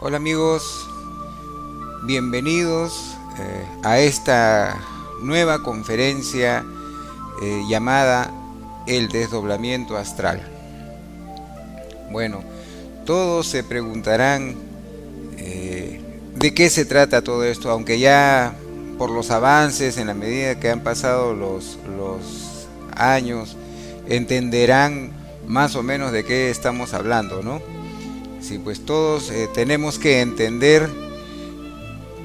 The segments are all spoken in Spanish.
Hola amigos, bienvenidos a esta nueva conferencia llamada El desdoblamiento astral. Bueno, todos se preguntarán de qué se trata todo esto, aunque ya por los avances en la medida que han pasado los años entenderán más o menos de qué estamos hablando, ¿no? Sí, pues todos tenemos que entender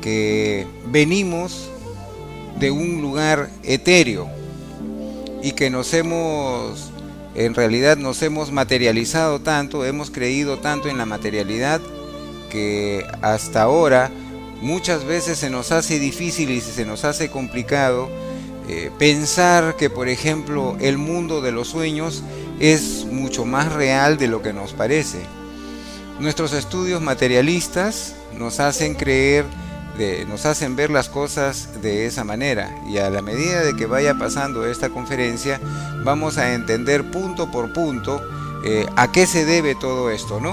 que venimos de un lugar etéreo y que en realidad nos hemos materializado tanto, hemos creído tanto en la materialidad que hasta ahora muchas veces se nos hace difícil y se nos hace complicado pensar que, por ejemplo, el mundo de los sueños es mucho más real de lo que nos parece. Nuestros estudios materialistas nos hacen nos hacen ver las cosas de esa manera, y a la medida de que vaya pasando esta conferencia vamos a entender punto por punto a qué se debe todo esto, ¿no?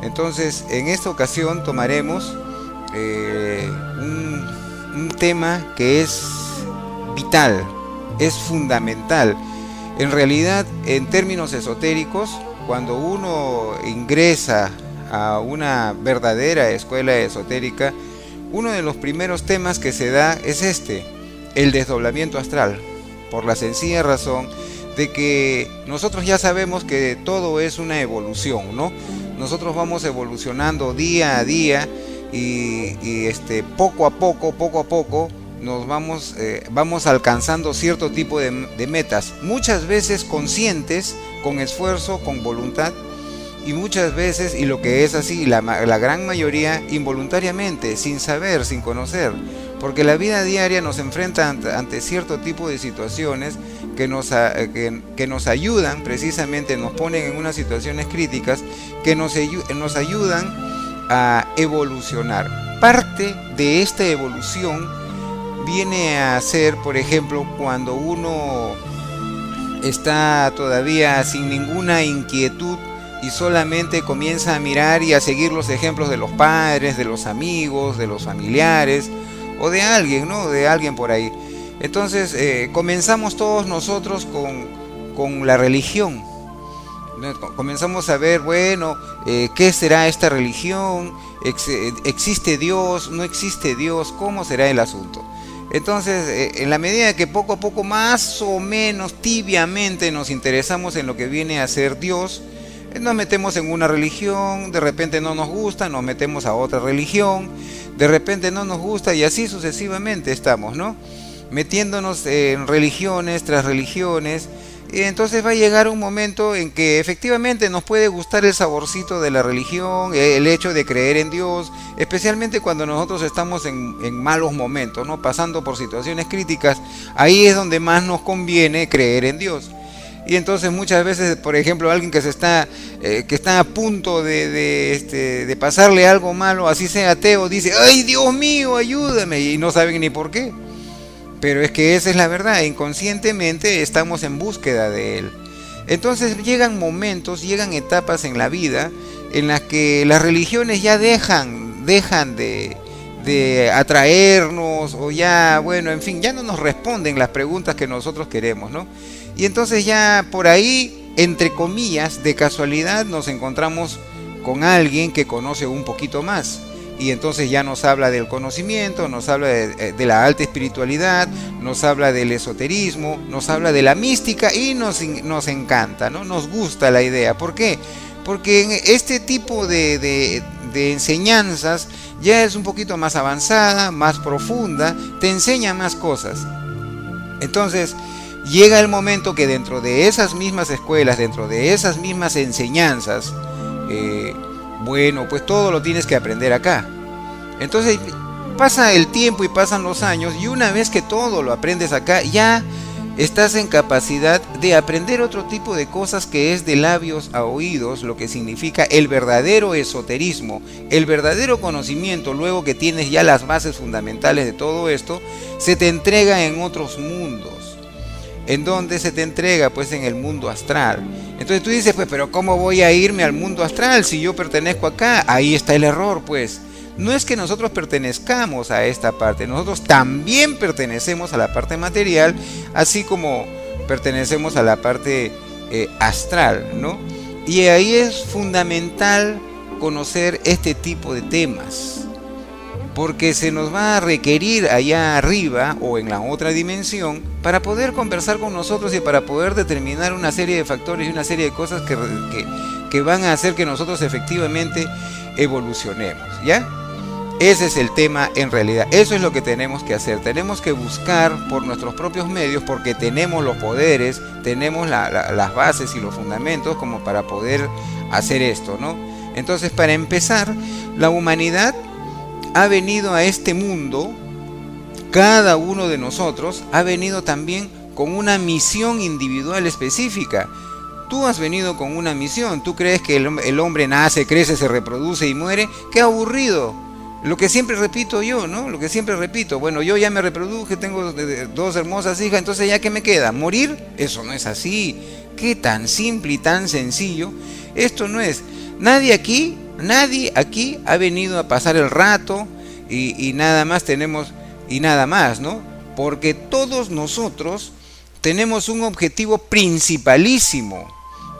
Entonces, en esta ocasión tomaremos un tema que es vital, es fundamental. En realidad, en términos esotéricos, cuando uno ingresa a una verdadera escuela esotérica, uno de los primeros temas que se da es el desdoblamiento astral, por la sencilla razón de que nosotros ya sabemos que todo es una evolución, ¿no? Nosotros vamos evolucionando día a día y poco a poco nos vamos alcanzando cierto tipo de metas, muchas veces conscientes, con esfuerzo, con voluntad, y muchas veces, y lo que es así, la gran mayoría, involuntariamente, sin saber, sin conocer, porque la vida diaria nos enfrenta ante cierto tipo de situaciones que nos ayudan, precisamente nos ponen en unas situaciones críticas que nos ayudan a evolucionar. Parte de esta evolución viene a ser, por ejemplo, cuando uno está todavía sin ninguna inquietud y solamente comienza a mirar y a seguir los ejemplos de los padres, de los amigos, de los familiares o de alguien, ¿no? De alguien por ahí. Entonces comenzamos todos nosotros con la religión. Comenzamos a ver, bueno, ¿qué será esta religión? ¿Existe Dios? ¿No existe Dios? ¿Cómo será el asunto? Entonces, en la medida que poco a poco, más o menos tibiamente nos interesamos en lo que viene a ser Dios, nos metemos en una religión, de repente no nos gusta, nos metemos a otra religión, de repente no nos gusta, y así sucesivamente estamos, ¿no? Metiéndonos en religiones tras religiones. Y entonces va a llegar un momento en que efectivamente nos puede gustar el saborcito de la religión, el hecho de creer en Dios, especialmente cuando nosotros estamos en malos momentos, ¿no? Pasando por situaciones críticas. Ahí es donde más nos conviene creer en Dios. Y entonces muchas veces, por ejemplo, alguien que está a punto de pasarle algo malo, así sea ateo, dice: ¡ay, Dios mío, ayúdame! Y no saben ni por qué. Pero es que esa es la verdad, inconscientemente estamos en búsqueda de Él. Entonces llegan momentos, llegan etapas en la vida en las que las religiones ya dejan de atraernos, o ya, bueno, en fin, ya no nos responden las preguntas que nosotros queremos, ¿no? Y entonces ya por ahí, entre comillas, de casualidad nos encontramos con alguien que conoce un poquito más. Y entonces ya nos habla del conocimiento, nos habla de la alta espiritualidad, nos habla del esoterismo, nos habla de la mística, y nos encanta, ¿no? Nos gusta la idea. ¿Por qué? Porque en este tipo de enseñanzas ya es un poquito más avanzada, más profunda, te enseña más cosas. Entonces llega el momento que dentro de esas mismas escuelas, dentro de esas mismas enseñanzas, bueno, pues todo lo tienes que aprender acá. Entonces pasa el tiempo y pasan los años, y una vez que todo lo aprendes acá, ya estás en capacidad de aprender otro tipo de cosas, que es de labios a oídos, lo que significa el verdadero esoterismo, el verdadero conocimiento. Luego que tienes ya las bases fundamentales de todo esto, se te entrega en otros mundos. ¿En dónde se te entrega? Pues en el mundo astral. Entonces tú dices, pues, pero ¿cómo voy a irme al mundo astral si yo pertenezco acá? Ahí está el error, pues. No es que nosotros pertenezcamos a esta parte, nosotros también pertenecemos a la parte material, así como pertenecemos a la parte astral, ¿no? Y ahí es fundamental conocer este tipo de temas, porque se nos va a requerir allá arriba o en la otra dimensión para poder conversar con nosotros y para poder determinar una serie de factores y una serie de cosas que van a hacer que nosotros efectivamente evolucionemos, ¿ya? Ese es el tema en realidad, eso es lo que tenemos que hacer, tenemos que buscar por nuestros propios medios porque tenemos los poderes, tenemos las bases y los fundamentos como para poder hacer esto, ¿no? Entonces, para empezar, la humanidad ha venido a este mundo, cada uno de nosotros ha venido también con una misión individual específica. Tú has venido con una misión, tú crees que el hombre nace, crece, se reproduce y muere, ¡qué aburrido! Lo que siempre repito yo, ¿no? Lo que siempre repito, bueno, yo ya me reproduje, tengo 2 hermosas hijas, entonces ¿ya qué me queda? ¿Morir? Eso no es así. Qué tan simple y tan sencillo. Esto no es. Nadie aquí ha venido a pasar el rato y nada más ¿no? Porque todos nosotros tenemos un objetivo principalísimo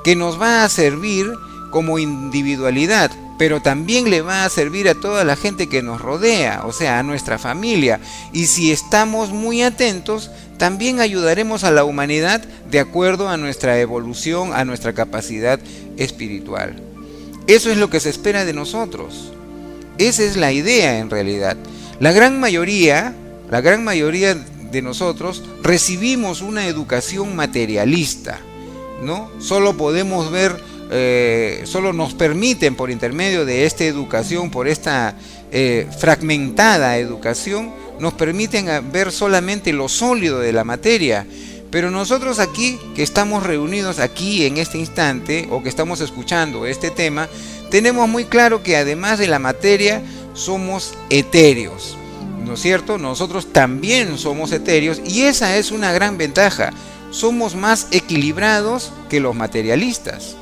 que nos va a servir como individualidad, pero también le va a servir a toda la gente que nos rodea, o sea, a nuestra familia. Y si estamos muy atentos, también ayudaremos a la humanidad de acuerdo a nuestra evolución, a nuestra capacidad espiritual. Eso es lo que se espera de nosotros. Esa es la idea en realidad. La gran mayoría de nosotros recibimos una educación materialista, ¿no? Solo podemos ver, solo nos permiten por intermedio de esta educación, por esta fragmentada educación, nos permiten ver solamente lo sólido de la materia. Pero nosotros aquí, que estamos reunidos aquí en este instante, o que estamos escuchando este tema, tenemos muy claro que además de la materia, somos etéreos, ¿no es cierto? Nosotros también somos etéreos y esa es una gran ventaja. Somos más equilibrados que los materialistas.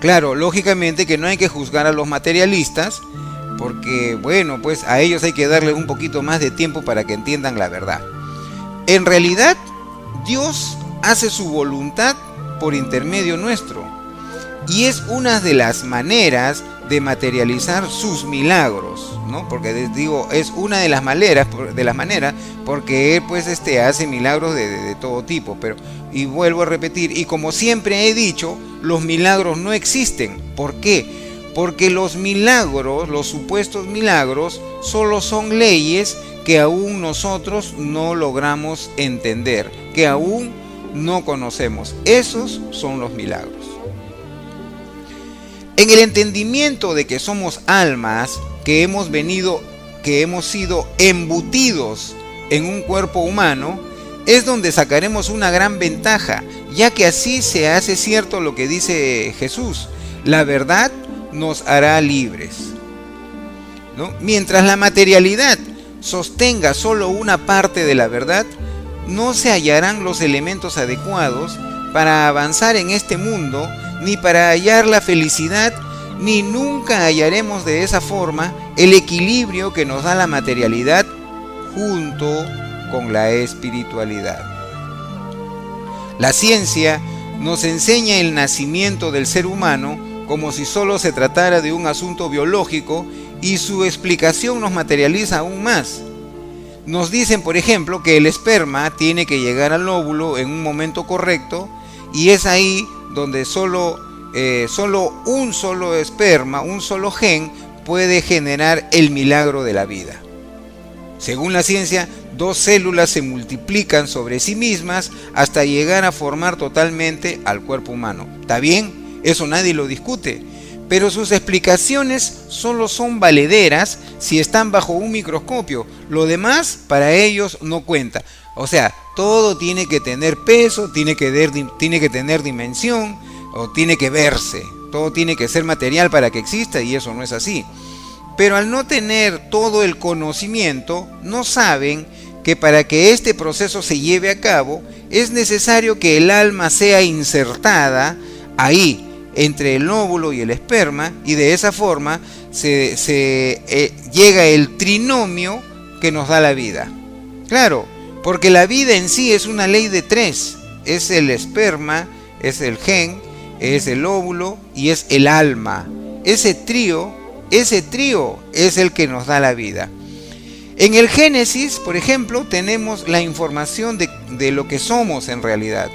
Claro, lógicamente que no hay que juzgar a los materialistas, porque, bueno, pues a ellos hay que darle un poquito más de tiempo para que entiendan la verdad. En realidad, Dios hace su voluntad por intermedio nuestro, y es una de las maneras de materializar sus milagros, ¿no? Porque digo, es una de las maneras, porque Él pues hace milagros de todo tipo, pero, y vuelvo a repetir, y como siempre he dicho, los milagros no existen. ¿Por qué? Porque los milagros, los supuestos milagros, solo son leyes que aún nosotros no logramos entender, que aún no conocemos. Esos son los milagros. En el entendimiento de que somos almas, que hemos sido embutidos en un cuerpo humano, es donde sacaremos una gran ventaja, ya que así se hace cierto lo que dice Jesús: la verdad nos hará libres, ¿no? Mientras la materialidad sostenga solo una parte de la verdad, no se hallarán los elementos adecuados para avanzar en este mundo, ni para hallar la felicidad, ni nunca hallaremos de esa forma el equilibrio que nos da la materialidad junto con la espiritualidad. La ciencia nos enseña el nacimiento del ser humano como si solo se tratara de un asunto biológico, y su explicación nos materializa aún más. Nos dicen, por ejemplo, que el esperma tiene que llegar al óvulo en un momento correcto, y es ahí donde solo un solo esperma, un solo gen, puede generar el milagro de la vida. Según la ciencia, 2 células se multiplican sobre sí mismas hasta llegar a formar totalmente al cuerpo humano. ¿Está bien? Eso nadie lo discute. Pero sus explicaciones solo son valederas si están bajo un microscopio. Lo demás para ellos no cuenta. O sea, todo tiene que tener peso, tiene que tener dimensión, o tiene que verse. Todo tiene que ser material para que exista, y eso no es así. Pero al no tener todo el conocimiento, no saben que para que este proceso se lleve a cabo, es necesario que el alma sea insertada ahí, entre el óvulo y el esperma, y de esa forma llega el trinomio que nos da la vida. Claro, porque la vida en sí es una ley de tres. Es el esperma, es el gen, es el óvulo y es el alma. Ese trío es el que nos da la vida. En el Génesis, por ejemplo, tenemos la información de lo que somos en realidad.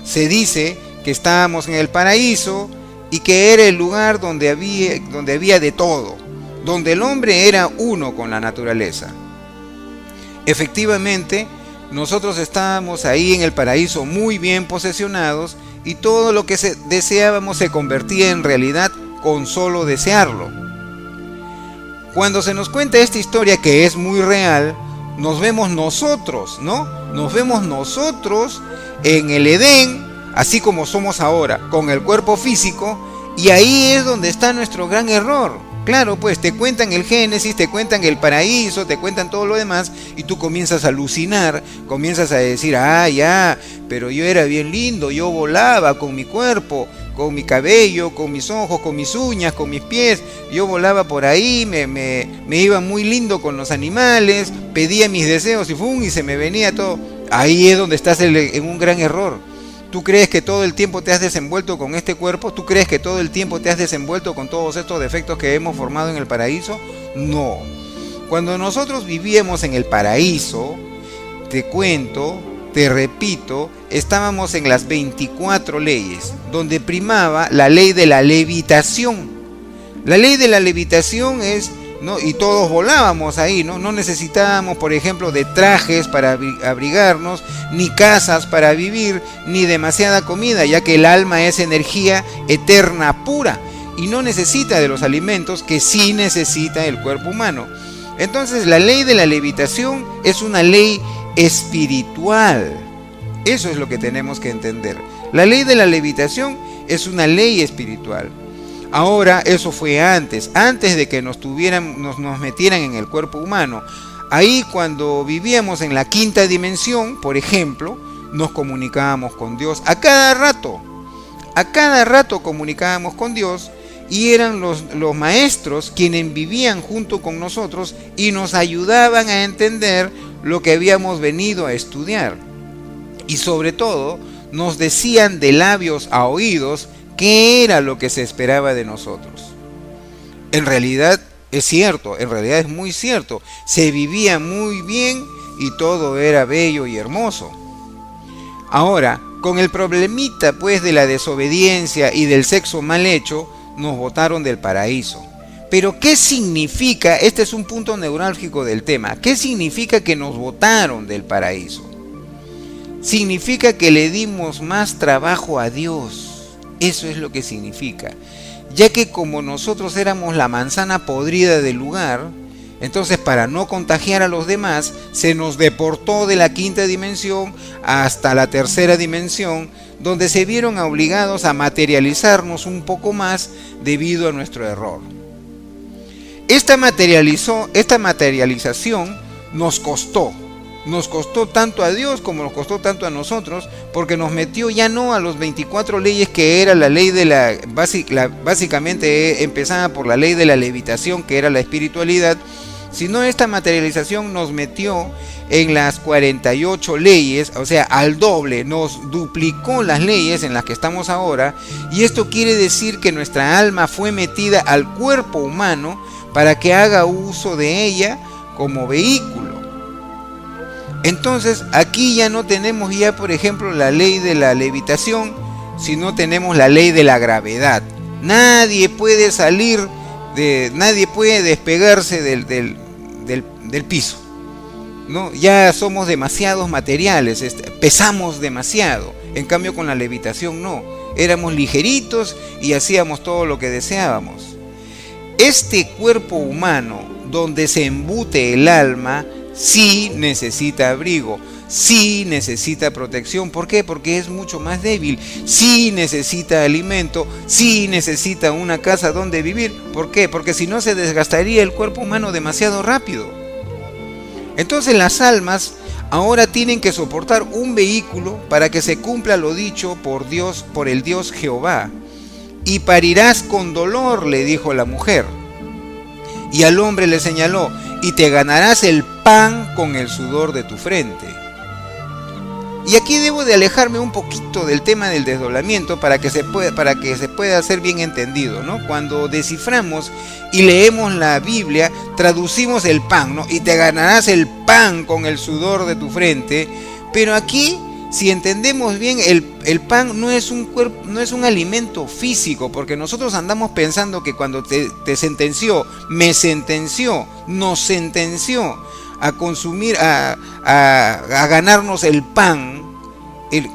Se dice que estábamos en el paraíso y que era el lugar donde había de todo, donde el hombre era uno con la naturaleza. Efectivamente, nosotros estábamos ahí en el paraíso muy bien posesionados y todo lo que deseábamos se convertía en realidad con solo desearlo. Cuando se nos cuenta esta historia, que es muy real, nos vemos nosotros, ¿no? Nos vemos nosotros en el Edén, así como somos ahora, con el cuerpo físico, y ahí es donde está nuestro gran error. Claro, pues te cuentan el Génesis, te cuentan el paraíso, te cuentan todo lo demás, y tú comienzas a alucinar, comienzas a decir, ah, ya, pero yo era bien lindo, yo volaba con mi cuerpo, con mi cabello, con mis ojos, con mis uñas, con mis pies, yo volaba por ahí, me iba muy lindo con los animales, pedía mis deseos y se me venía todo. Ahí es donde estás en un gran error. ¿Tú crees que todo el tiempo te has desenvuelto con este cuerpo? ¿Tú crees que todo el tiempo te has desenvuelto con todos estos defectos que hemos formado en el paraíso? No. Cuando nosotros vivíamos en el paraíso, te cuento, te repito, estábamos en las 24 leyes, donde primaba la ley de la levitación. La ley de la levitación es, ¿no? Y todos volábamos ahí, ¿no? No necesitábamos, por ejemplo, de trajes para abrigarnos, ni casas para vivir, ni demasiada comida, ya que el alma es energía eterna pura y no necesita de los alimentos que sí necesita el cuerpo humano. Entonces, la ley de la levitación es una ley espiritual. Eso es lo que tenemos que entender. La ley de la levitación es una ley espiritual. Ahora, eso fue antes de que nos metieran en el cuerpo humano. Ahí, cuando vivíamos en la quinta dimensión, por ejemplo, nos comunicábamos con Dios a cada rato comunicábamos con Dios, y eran los maestros quienes vivían junto con nosotros y nos ayudaban a entender lo que habíamos venido a estudiar. Y sobre todo, nos decían de labios a oídos qué era lo que se esperaba de nosotros. En realidad es cierto, en realidad es muy cierto. Se vivía muy bien y todo era bello y hermoso. Ahora, con el problemita pues de la desobediencia y del sexo mal hecho, nos botaron del paraíso. Pero ¿qué significa? Este es un punto neurálgico del tema. ¿Qué significa que nos botaron del paraíso? Significa que le dimos más trabajo a Dios. Eso es lo que significa. Ya que como nosotros éramos la manzana podrida del lugar, entonces para no contagiar a los demás, se nos deportó de la quinta dimensión hasta la tercera dimensión, donde se vieron obligados a materializarnos un poco más debido a nuestro error. Esta materialización nos costó tanto a Dios como nos costó tanto a nosotros, porque nos metió ya no a los 24 leyes que era la ley de básicamente empezaba por la ley de la levitación, que era la espiritualidad, sino esta materialización nos metió en las 48 leyes, o sea, al doble, nos duplicó las leyes en las que estamos ahora, y esto quiere decir que nuestra alma fue metida al cuerpo humano para que haga uso de ella como vehículo. Entonces, aquí ya no tenemos ya, por ejemplo, la ley de la levitación, sino tenemos la ley de la gravedad. Nadie puede despegarse del piso, ¿no? Ya somos demasiados materiales, pesamos demasiado. En cambio, con la levitación no. Éramos ligeritos y hacíamos todo lo que deseábamos. Este cuerpo humano, donde se embute el alma, sí necesita abrigo, sí necesita protección. ¿Por qué? Porque es mucho más débil. Sí necesita alimento, sí necesita una casa donde vivir. ¿Por qué? Porque si no se desgastaría el cuerpo humano demasiado rápido. Entonces las almas ahora tienen que soportar un vehículo para que se cumpla lo dicho por Dios, por el Dios Jehová. Y parirás con dolor, le dijo la mujer. Y al hombre le señaló, y te ganarás el pan con el sudor de tu frente. Y aquí debo de alejarme un poquito del tema del desdoblamiento para que se pueda ser bien entendido, ¿no? Cuando desciframos y leemos la Biblia, traducimos el pan, ¿no? Y te ganarás el pan con el sudor de tu frente. Pero aquí, si entendemos bien, el pan no es un alimento físico, porque nosotros andamos pensando que cuando te sentenció, me sentenció, nos sentenció a consumir, a ganarnos el pan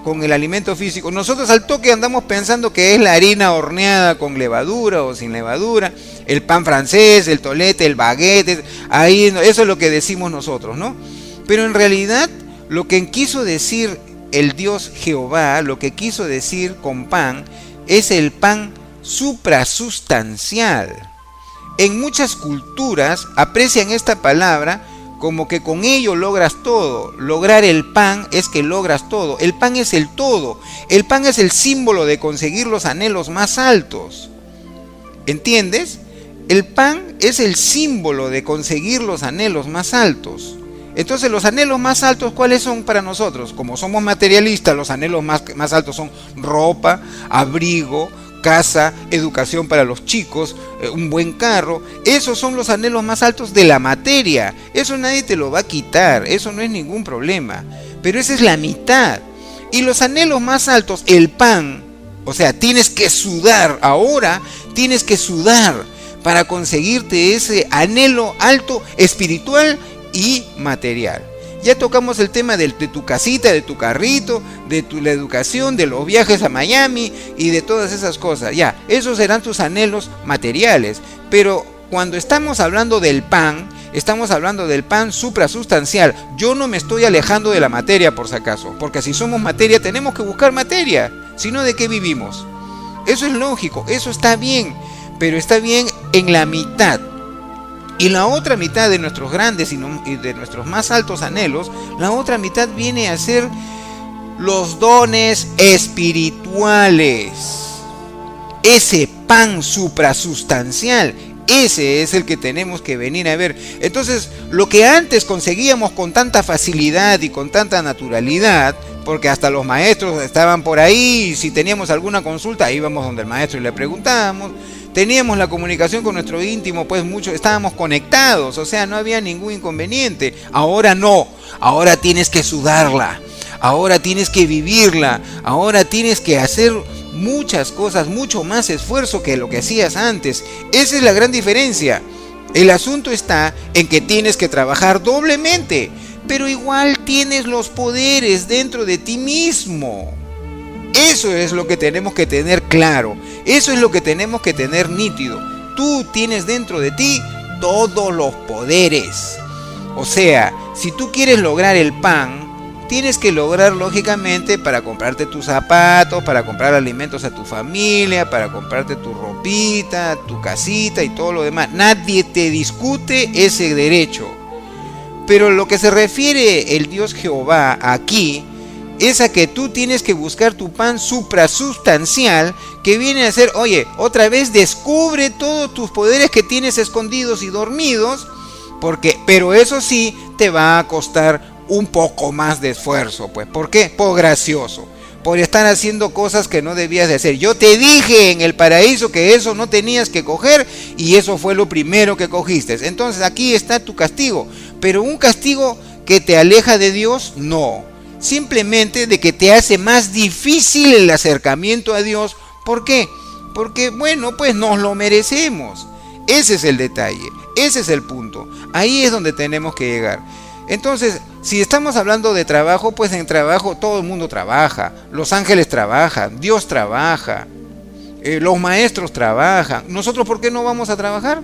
con el alimento físico, nosotros al toque andamos pensando que es la harina horneada con levadura o sin levadura, el pan francés, el tolete, el baguette, ahí, eso es lo que decimos nosotros, ¿no? Pero en realidad lo que quiso decir el Dios Jehová, lo que quiso decir con pan, es el pan suprasustancial. En muchas culturas aprecian esta palabra como que con ello logras todo. Lograr el pan es que logras todo. El pan es el todo. El pan es el símbolo de conseguir los anhelos más altos. ¿Entiendes? El pan es el símbolo de conseguir los anhelos más altos. Entonces, los anhelos más altos, ¿cuáles son para nosotros? Como somos materialistas, los anhelos más altos son ropa, abrigo, casa, educación para los chicos, un buen carro. Esos son los anhelos más altos de la materia. Eso nadie te lo va a quitar, eso no es ningún problema. Pero esa es la mitad. Y los anhelos más altos, el pan, o sea, tienes que sudar, ahora tienes que sudar para conseguirte ese anhelo alto espiritual y material. Ya tocamos el tema de tu casita, de tu carrito, de la educación, de los viajes a Miami y de todas esas cosas. Ya, esos serán tus anhelos materiales. Pero cuando estamos hablando del pan, estamos hablando del pan suprasustancial. Yo no me estoy alejando de la materia, por si acaso, porque si somos materia tenemos que buscar materia. Si no, ¿de qué vivimos? Eso es lógico, eso está bien, pero está bien en la mitad. Y la otra mitad de nuestros grandes y de nuestros más altos anhelos, la otra mitad viene a ser los dones espirituales. Ese pan suprasustancial, ese es el que tenemos que venir a ver. Entonces, lo que antes conseguíamos con tanta facilidad y con tanta naturalidad, porque hasta los maestros estaban por ahí, y si teníamos alguna consulta, íbamos donde el maestro y le preguntábamos. Teníamos la comunicación con nuestro íntimo, pues estábamos conectados, o sea, no había ningún inconveniente. Ahora no, ahora tienes que sudarla, ahora tienes que vivirla, ahora tienes que hacer muchas cosas, mucho más esfuerzo que lo que hacías antes. Esa es la gran diferencia. El asunto está en que tienes que trabajar doblemente, pero igual tienes los poderes dentro de ti mismo. Eso es lo que tenemos que tener claro, eso es lo que tenemos que tener nítido. Tú tienes dentro de ti todos los poderes. O sea, si tú quieres lograr el pan, tienes que lograr lógicamente para comprarte tus zapatos, para comprar alimentos a tu familia, para comprarte tu ropita, tu casita y todo lo demás. Nadie te discute ese derecho. Pero lo que se refiere el Dios Jehová aquí es a que tú tienes que buscar tu pan suprasustancial, que viene a ser, oye, otra vez descubre todos tus poderes que tienes escondidos y dormidos, pero eso sí te va a costar un poco más de esfuerzo, pues. ¿Por qué? Por gracioso, por estar haciendo cosas que no debías de hacer. Yo te dije en el paraíso que eso no tenías que coger y eso fue lo primero que cogiste. Entonces aquí está tu castigo, pero un castigo que te aleja de Dios, no. Simplemente de que te hace más difícil el acercamiento a Dios. ¿Por qué? Porque, bueno, pues nos lo merecemos. Ese es el detalle, ese es el punto. Ahí es donde tenemos que llegar. Entonces, si estamos hablando de trabajo, pues en trabajo todo el mundo trabaja. Los ángeles trabajan, Dios trabaja, los maestros trabajan. ¿Nosotros por qué no vamos a trabajar?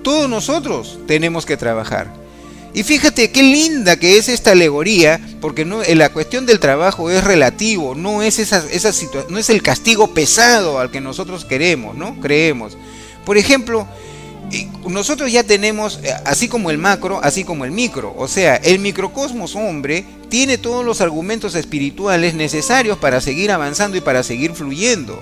Todos nosotros tenemos que trabajar. Y fíjate qué linda que es esta alegoría, porque la cuestión del trabajo es relativo, no es no es el castigo pesado al que nosotros queremos, ¿no? Creemos. Por ejemplo, nosotros ya tenemos, así como el macro, así como el micro. O sea, el microcosmos hombre tiene todos los argumentos espirituales necesarios para seguir avanzando y para seguir fluyendo.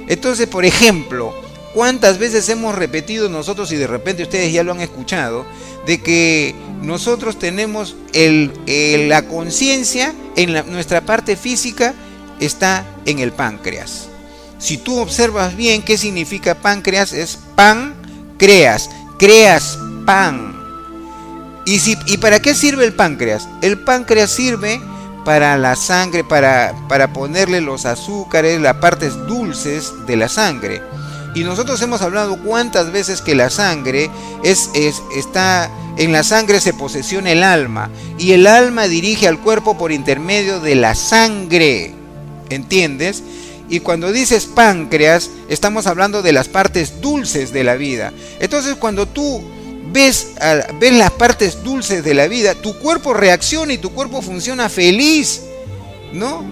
Entonces, por ejemplo, ¿cuántas veces hemos repetido nosotros, y de repente ustedes ya lo han escuchado, de que nosotros tenemos la conciencia en nuestra parte física está en el páncreas? Si tú observas bien qué significa páncreas, es pan, creas pan. ¿Y para qué sirve el páncreas? El páncreas sirve para la sangre, para ponerle los azúcares, las partes dulces de la sangre. Y nosotros hemos hablado cuántas veces que la sangre está en la sangre se posesiona el alma, y el alma dirige al cuerpo por intermedio de la sangre, ¿entiendes? Y cuando dices páncreas, estamos hablando de las partes dulces de la vida. Entonces, cuando tú ves las partes dulces de la vida, tu cuerpo reacciona y tu cuerpo funciona feliz, ¿no?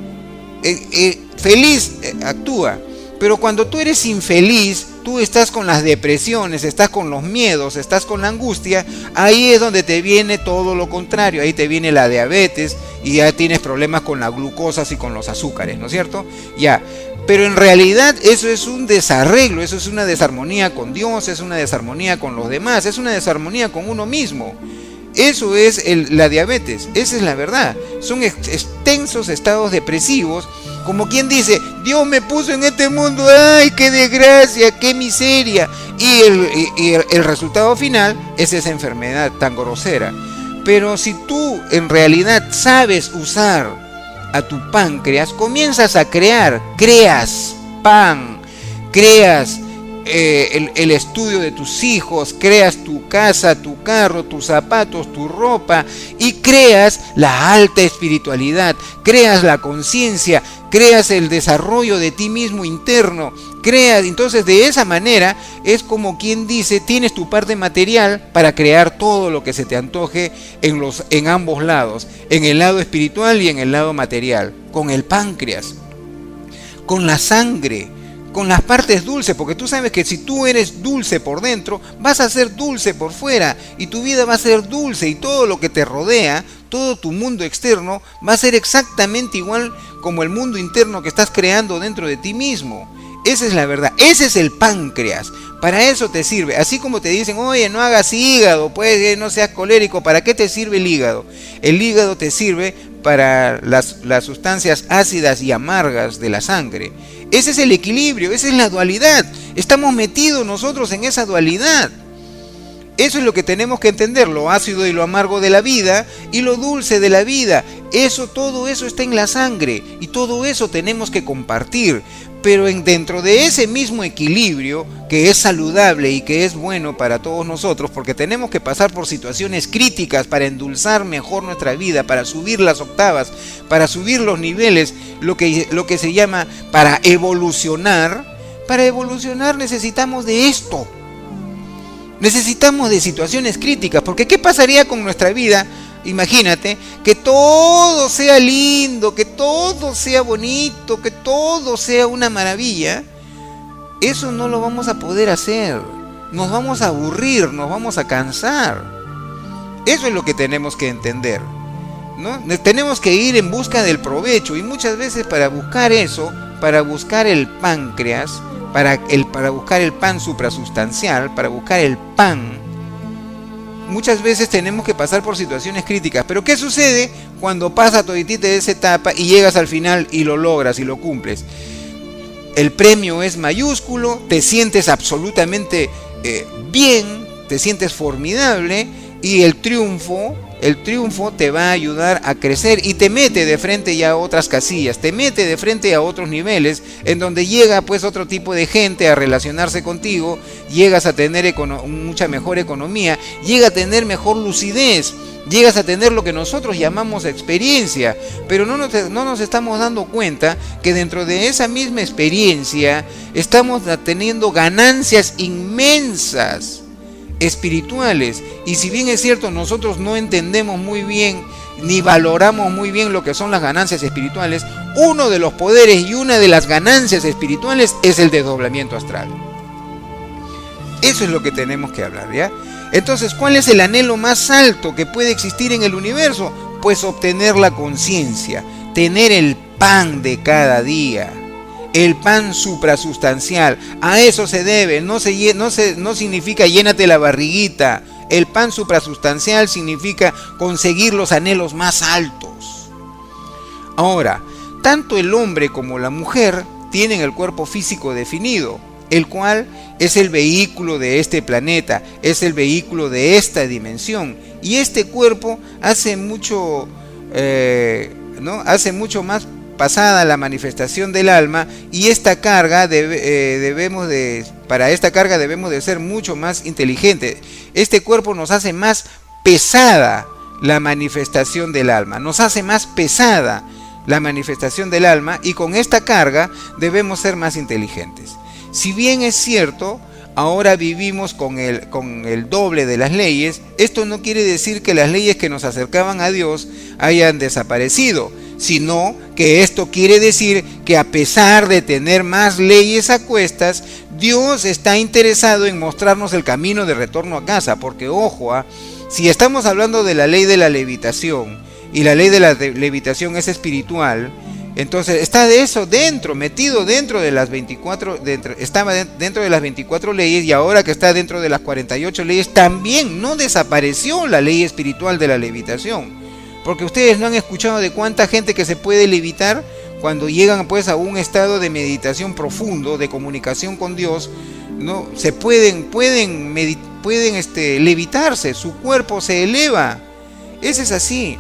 Feliz actúa. Pero cuando tú eres infeliz, tú estás con las depresiones, estás con los miedos, estás con la angustia, ahí es donde te viene todo lo contrario, ahí te viene la diabetes y ya tienes problemas con la glucosa y con los azúcares, ¿no es cierto? Ya, pero en realidad eso es un desarreglo, eso es una desarmonía con Dios, es una desarmonía con los demás, es una desarmonía con uno mismo. Eso es la diabetes, esa es la verdad. Son extensos estados depresivos, como quien dice, Dios me puso en este mundo, ¡ay, qué desgracia, qué miseria! Y el resultado final es esa enfermedad tan grosera. Pero si tú en realidad sabes usar a tu páncreas, comienzas a creas pan, creas el estudio de tus hijos, creas tu casa, tu carro, tus zapatos, tu ropa, y creas la alta espiritualidad, creas la conciencia, creas el desarrollo de ti mismo interno, entonces de esa manera es como quien dice, tienes tu parte material para crear todo lo que se te antoje en ambos lados, en el lado espiritual y en el lado material, con el páncreas, con la sangre, con las partes dulces, porque tú sabes que si tú eres dulce por dentro, vas a ser dulce por fuera, y tu vida va a ser dulce, y todo lo que te rodea, todo tu mundo externo, va a ser exactamente igual como el mundo interno que estás creando dentro de ti mismo. Esa es la verdad, ese es el páncreas. Para eso te sirve, así como te dicen, oye, no hagas hígado, pues no seas colérico. ¿Para qué te sirve el hígado? El hígado te sirve para las sustancias ácidas y amargas de la sangre. Ese es el equilibrio, esa es la dualidad. Estamos metidos nosotros en esa dualidad. Eso es lo que tenemos que entender, lo ácido y lo amargo de la vida y lo dulce de la vida. Todo eso está en la sangre, y todo eso tenemos que compartir. Pero dentro de ese mismo equilibrio, que es saludable y que es bueno para todos nosotros, porque tenemos que pasar por situaciones críticas para endulzar mejor nuestra vida, para subir las octavas, para subir los niveles, lo que se llama para evolucionar. Para evolucionar necesitamos de esto. Necesitamos de situaciones críticas, porque ¿qué pasaría con nuestra vida? Imagínate que todo sea lindo, que todo sea bonito, que todo sea una maravilla. Eso no lo vamos a poder hacer. Nos vamos a aburrir, nos vamos a cansar. Eso es lo que tenemos que entender, ¿no? Tenemos que ir en busca del provecho, y muchas veces para buscar eso, para buscar el páncreas, para buscar el pan suprasustancial, para buscar el pan, muchas veces tenemos que pasar por situaciones críticas. Pero ¿qué sucede cuando pasa toditita esa etapa y llegas al final y lo logras y lo cumples? El premio es mayúsculo, te sientes absolutamente bien, te sientes formidable, y el triunfo te va a ayudar a crecer y te mete de frente ya a otras casillas, te mete de frente a otros niveles, en donde llega pues otro tipo de gente a relacionarse contigo, llegas a tener mucha mejor economía, llegas a tener mejor lucidez, llegas a tener lo que nosotros llamamos experiencia. Pero no nos estamos dando cuenta que dentro de esa misma experiencia estamos teniendo ganancias inmensas espirituales. Y si bien es cierto, nosotros no entendemos muy bien ni valoramos muy bien lo que son las ganancias espirituales, uno de los poderes y una de las ganancias espirituales es el desdoblamiento astral. Eso es lo que tenemos que hablar, ¿ya? Entonces, ¿cuál es el anhelo más alto que puede existir en el universo? Pues obtener la conciencia, tener el pan de cada día, el pan suprasustancial. A eso se debe, no significa llénate la barriguita. El pan suprasustancial significa conseguir los anhelos más altos. Ahora, tanto el hombre como la mujer tienen el cuerpo físico definido, el cual es el vehículo de este planeta, es el vehículo de esta dimensión. Y este cuerpo hace mucho más pasada la manifestación del alma, y esta carga para esta carga debemos de ser mucho más inteligentes. Este cuerpo nos hace más pesada la manifestación del alma, nos hace más pesada la manifestación del alma, y con esta carga debemos ser más inteligentes. Si bien es cierto, ahora vivimos con el doble de las leyes, esto no quiere decir que las leyes que nos acercaban a Dios hayan desaparecido, sino que esto quiere decir que a pesar de tener más leyes a cuestas, Dios está interesado en mostrarnos el camino de retorno a casa. Porque ojo, si estamos hablando de la ley de la levitación, y la ley de la levitación es espiritual, entonces está de eso metido dentro de las 24, estaba dentro de las 24 leyes, y ahora que está dentro de las 48 leyes, también no desapareció la ley espiritual de la levitación. Porque ustedes no han escuchado de cuánta gente que se puede levitar cuando llegan pues a un estado de meditación profundo, de comunicación con Dios, ¿no? Se pueden levitarse, su cuerpo se eleva. Ese es así.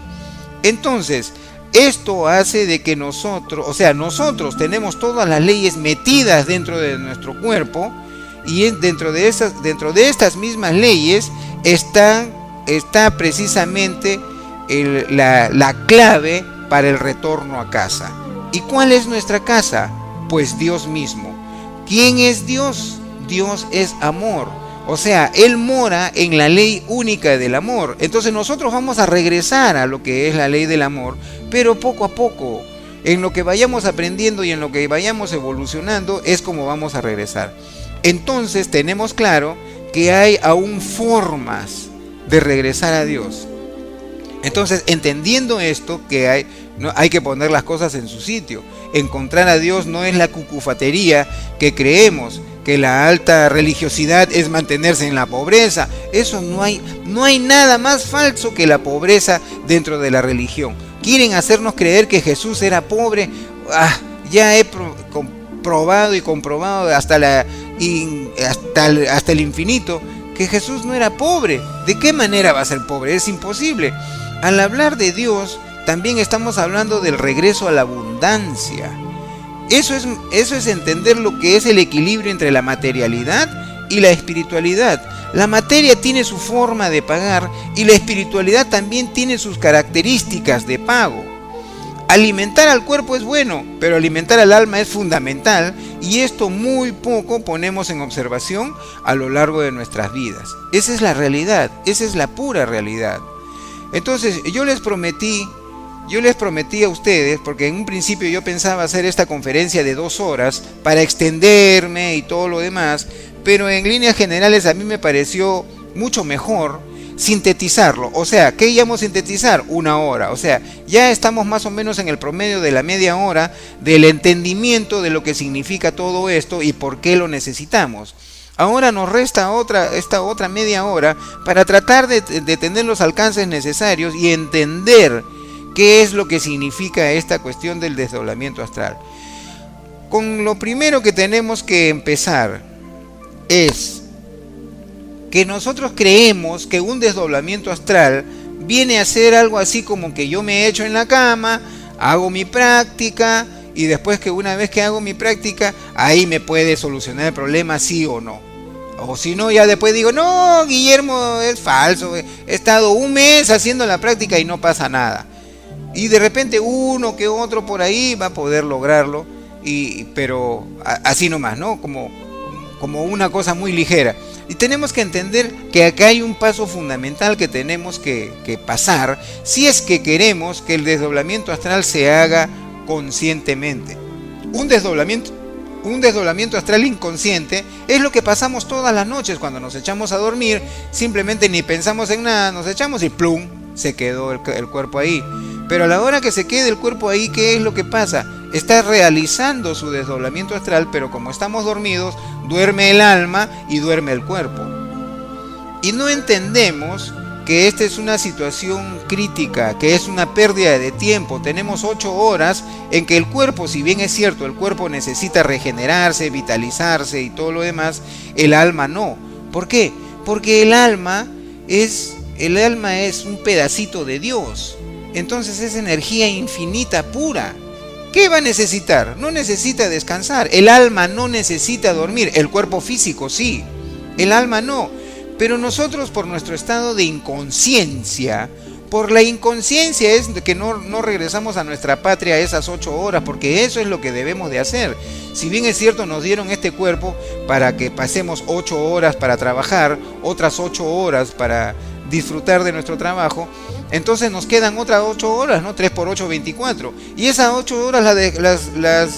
Entonces, esto hace de que nosotros tenemos todas las leyes metidas dentro de nuestro cuerpo, y dentro de estas mismas leyes está precisamente la clave para el retorno a casa. ¿Y cuál es nuestra casa? Pues Dios mismo. ¿Quién es Dios? Dios es amor. O sea, Él mora en la ley única del amor. Entonces nosotros vamos a regresar a lo que es la ley del amor, pero poco a poco, en lo que vayamos aprendiendo y en lo que vayamos evolucionando, es como vamos a regresar. Entonces tenemos claro que hay aún formas de regresar a Dios. Entonces, entendiendo esto, que hay que poner las cosas en su sitio. Encontrar a Dios no es la cucufatería que creemos, que la alta religiosidad es mantenerse en la pobreza. Eso no hay nada más falso que la pobreza dentro de la religión. Quieren hacernos creer que Jesús era pobre. Ya he comprobado y comprobado hasta el infinito que Jesús no era pobre. ¿De qué manera va a ser pobre? Es imposible. Al hablar de Dios, también estamos hablando del regreso a la abundancia. Eso es entender lo que es el equilibrio entre la materialidad y la espiritualidad. La materia tiene su forma de pagar, y la espiritualidad también tiene sus características de pago. Alimentar al cuerpo es bueno, pero alimentar al alma es fundamental, y esto muy poco ponemos en observación a lo largo de nuestras vidas. Esa es la realidad, esa es la pura realidad. Entonces yo les prometí a ustedes, porque en un principio yo pensaba hacer esta conferencia de 2 horas para extenderme y todo lo demás, pero en líneas generales a mí me pareció mucho mejor sintetizarlo. O sea, ¿qué íbamos a sintetizar? 1 hora. O sea, ya estamos más o menos en el promedio de la media hora del entendimiento de lo que significa todo esto y por qué lo necesitamos. Ahora nos resta esta otra media hora para tratar de tener los alcances necesarios y entender qué es lo que significa esta cuestión del desdoblamiento astral. Con lo primero que tenemos que empezar es que nosotros creemos que un desdoblamiento astral viene a ser algo así como que yo me echo en la cama, hago mi práctica, y después que una vez que hago mi práctica, ahí me puede solucionar el problema, sí o no. O si no, ya después digo, no, Guillermo, es falso, he estado 1 mes haciendo la práctica y no pasa nada. Y de repente uno que otro por ahí va a poder lograrlo, pero así nomás, ¿no? Como una cosa muy ligera. Y tenemos que entender que acá hay un paso fundamental que tenemos que pasar si es que queremos que el desdoblamiento astral se haga conscientemente. Un desdoblamiento Un desdoblamiento astral inconsciente es lo que pasamos todas las noches cuando nos echamos a dormir, simplemente ni pensamos en nada, nos echamos y plum, se quedó el cuerpo ahí. Pero a la hora que se quede el cuerpo ahí, ¿qué es lo que pasa? Está realizando su desdoblamiento astral, pero como estamos dormidos, duerme el alma y duerme el cuerpo. Y no entendemos que esta es una situación crítica, que es una pérdida de tiempo. Tenemos 8 horas en que el cuerpo, si bien es cierto, el cuerpo necesita regenerarse, vitalizarse y todo lo demás, el alma no. ¿Por qué? Porque el alma es un pedacito de Dios. Entonces es energía infinita pura. ¿Qué va a necesitar? No necesita descansar. El alma no necesita dormir. El cuerpo físico sí. El alma no. Pero nosotros, por nuestro estado de inconsciencia, por la inconsciencia es que no regresamos a nuestra patria esas 8 horas, porque eso es lo que debemos de hacer. Si bien es cierto, nos dieron este cuerpo para que pasemos 8 horas para trabajar, otras 8 horas para disfrutar de nuestro trabajo, entonces nos quedan otras 8 horas, ¿no? 3 por 8, 24. Y esas 8 horas las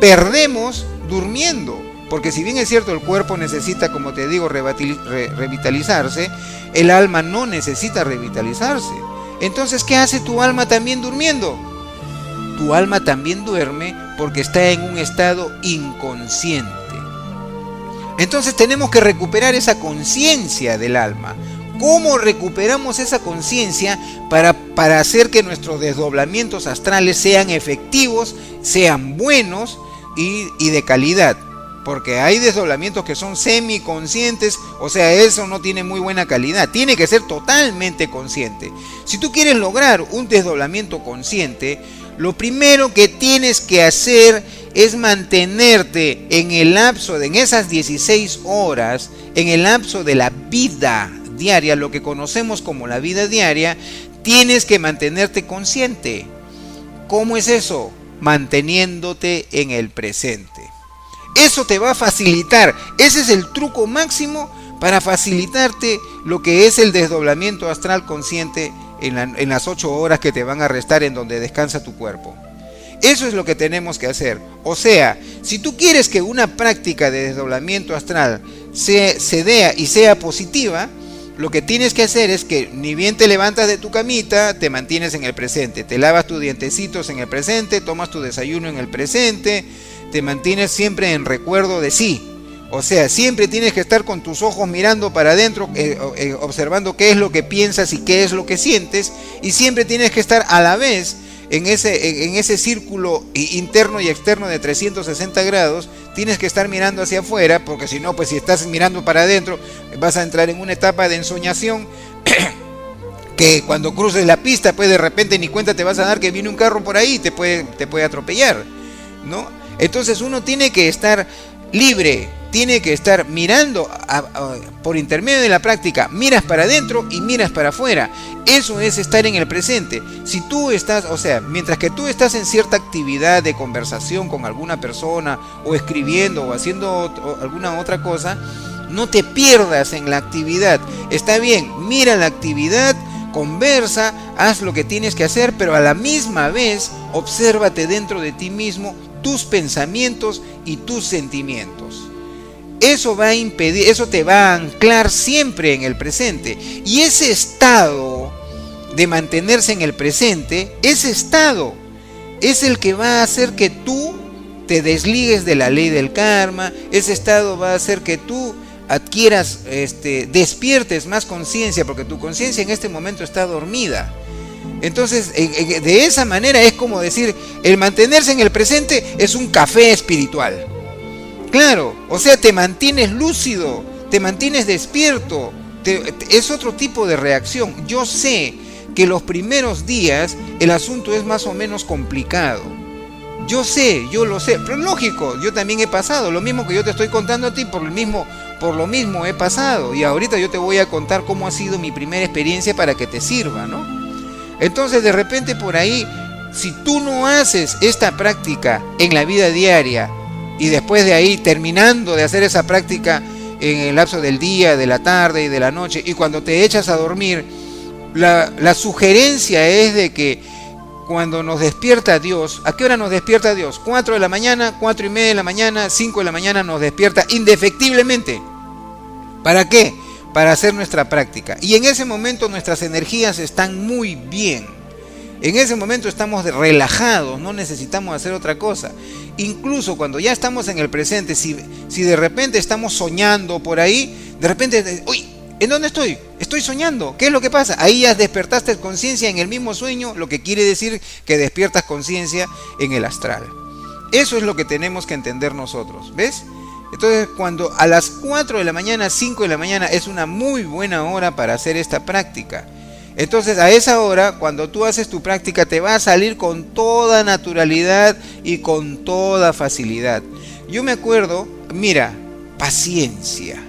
perdemos durmiendo. Porque si bien es cierto, el cuerpo necesita, como te digo, revitalizarse, el alma no necesita revitalizarse. Entonces, ¿qué hace tu alma también durmiendo? Tu alma también duerme porque está en un estado inconsciente. Entonces tenemos que recuperar esa conciencia del alma. ¿Cómo recuperamos esa conciencia para hacer que nuestros desdoblamientos astrales sean efectivos, sean buenos y de calidad? Porque hay desdoblamientos que son semiconscientes, o sea, eso no tiene muy buena calidad. Tiene que ser totalmente consciente. Si tú quieres lograr un desdoblamiento consciente, lo primero que tienes que hacer es mantenerte en esas 16 horas, en el lapso de la vida diaria, lo que conocemos como la vida diaria, tienes que mantenerte consciente. ¿Cómo es eso? Manteniéndote en el presente. Eso te va a facilitar, ese es el truco máximo para facilitarte lo que es el desdoblamiento astral consciente en las 8 horas que te van a restar en donde descansa tu cuerpo. Eso es lo que tenemos que hacer. O sea, si tú quieres que una práctica de desdoblamiento astral se dé y sea positiva, lo que tienes que hacer es que ni bien te levantas de tu camita, te mantienes en el presente, te lavas tus dientecitos en el presente, tomas tu desayuno en el presente, te mantienes siempre en recuerdo de sí. O sea, siempre tienes que estar con tus ojos mirando para adentro, observando qué es lo que piensas y qué es lo que sientes, y siempre tienes que estar a la vez en ese círculo interno y externo de 360 grados, tienes que estar mirando hacia afuera, porque si no, pues si estás mirando para adentro, vas a entrar en una etapa de ensoñación que cuando cruces la pista, pues de repente ni cuenta te vas a dar que viene un carro por ahí y te puede atropellar, ¿no? Entonces uno tiene que estar libre, tiene que estar mirando por intermedio de la práctica, miras para adentro y miras para afuera. Eso es estar en el presente. Si tú estás, o sea, mientras que tú estás en cierta actividad de conversación con alguna persona, o escribiendo, o haciendo alguna otra cosa, no te pierdas en la actividad. Está bien, mira la actividad, conversa, haz lo que tienes que hacer, pero a la misma vez, obsérvate dentro de ti mismo tus pensamientos y tus sentimientos. Eso va a impedir, eso te va a anclar siempre en el presente. Y ese estado de mantenerse en el presente, ese estado es el que va a hacer que tú te desligues de la ley del karma. Ese estado va a hacer que tú adquieras, despiertes más conciencia, porque tu conciencia en este momento está dormida. Entonces, de esa manera es como decir, el mantenerse en el presente es un café espiritual. Claro, o sea, te mantienes lúcido, te mantienes despierto, es otro tipo de reacción. Yo sé que los primeros días el asunto es más o menos complicado. Yo lo sé, pero lógico, yo también he pasado, lo mismo que yo te estoy contando a ti, por lo mismo he pasado. Y ahorita yo te voy a contar cómo ha sido mi primera experiencia para que te sirva, ¿no? Entonces, de repente por ahí, si tú no haces esta práctica en la vida diaria, y después de ahí, terminando de hacer esa práctica en el lapso del día, de la tarde y de la noche, y cuando te echas a dormir, la sugerencia es de que cuando nos despierta Dios, ¿a qué hora nos despierta Dios? 4 de la mañana, 4 y media de la mañana, 5 de la mañana nos despierta indefectiblemente. ¿Para qué? Para hacer nuestra práctica. Y en ese momento nuestras energías están muy bien. En ese momento estamos relajados, no necesitamos hacer otra cosa. Incluso cuando ya estamos en el presente, si de repente estamos soñando por ahí, de repente, uy, ¿en dónde estoy? Estoy soñando. ¿Qué es lo que pasa? Ahí ya despertaste conciencia en el mismo sueño, lo que quiere decir que despiertas conciencia en el astral. Eso es lo que tenemos que entender nosotros, ¿ves? Entonces, cuando a las 4 de la mañana, 5 de la mañana, es una muy buena hora para hacer esta práctica. Entonces, a esa hora, cuando tú haces tu práctica, te va a salir con toda naturalidad y con toda facilidad. Yo me acuerdo, mira, paciencia.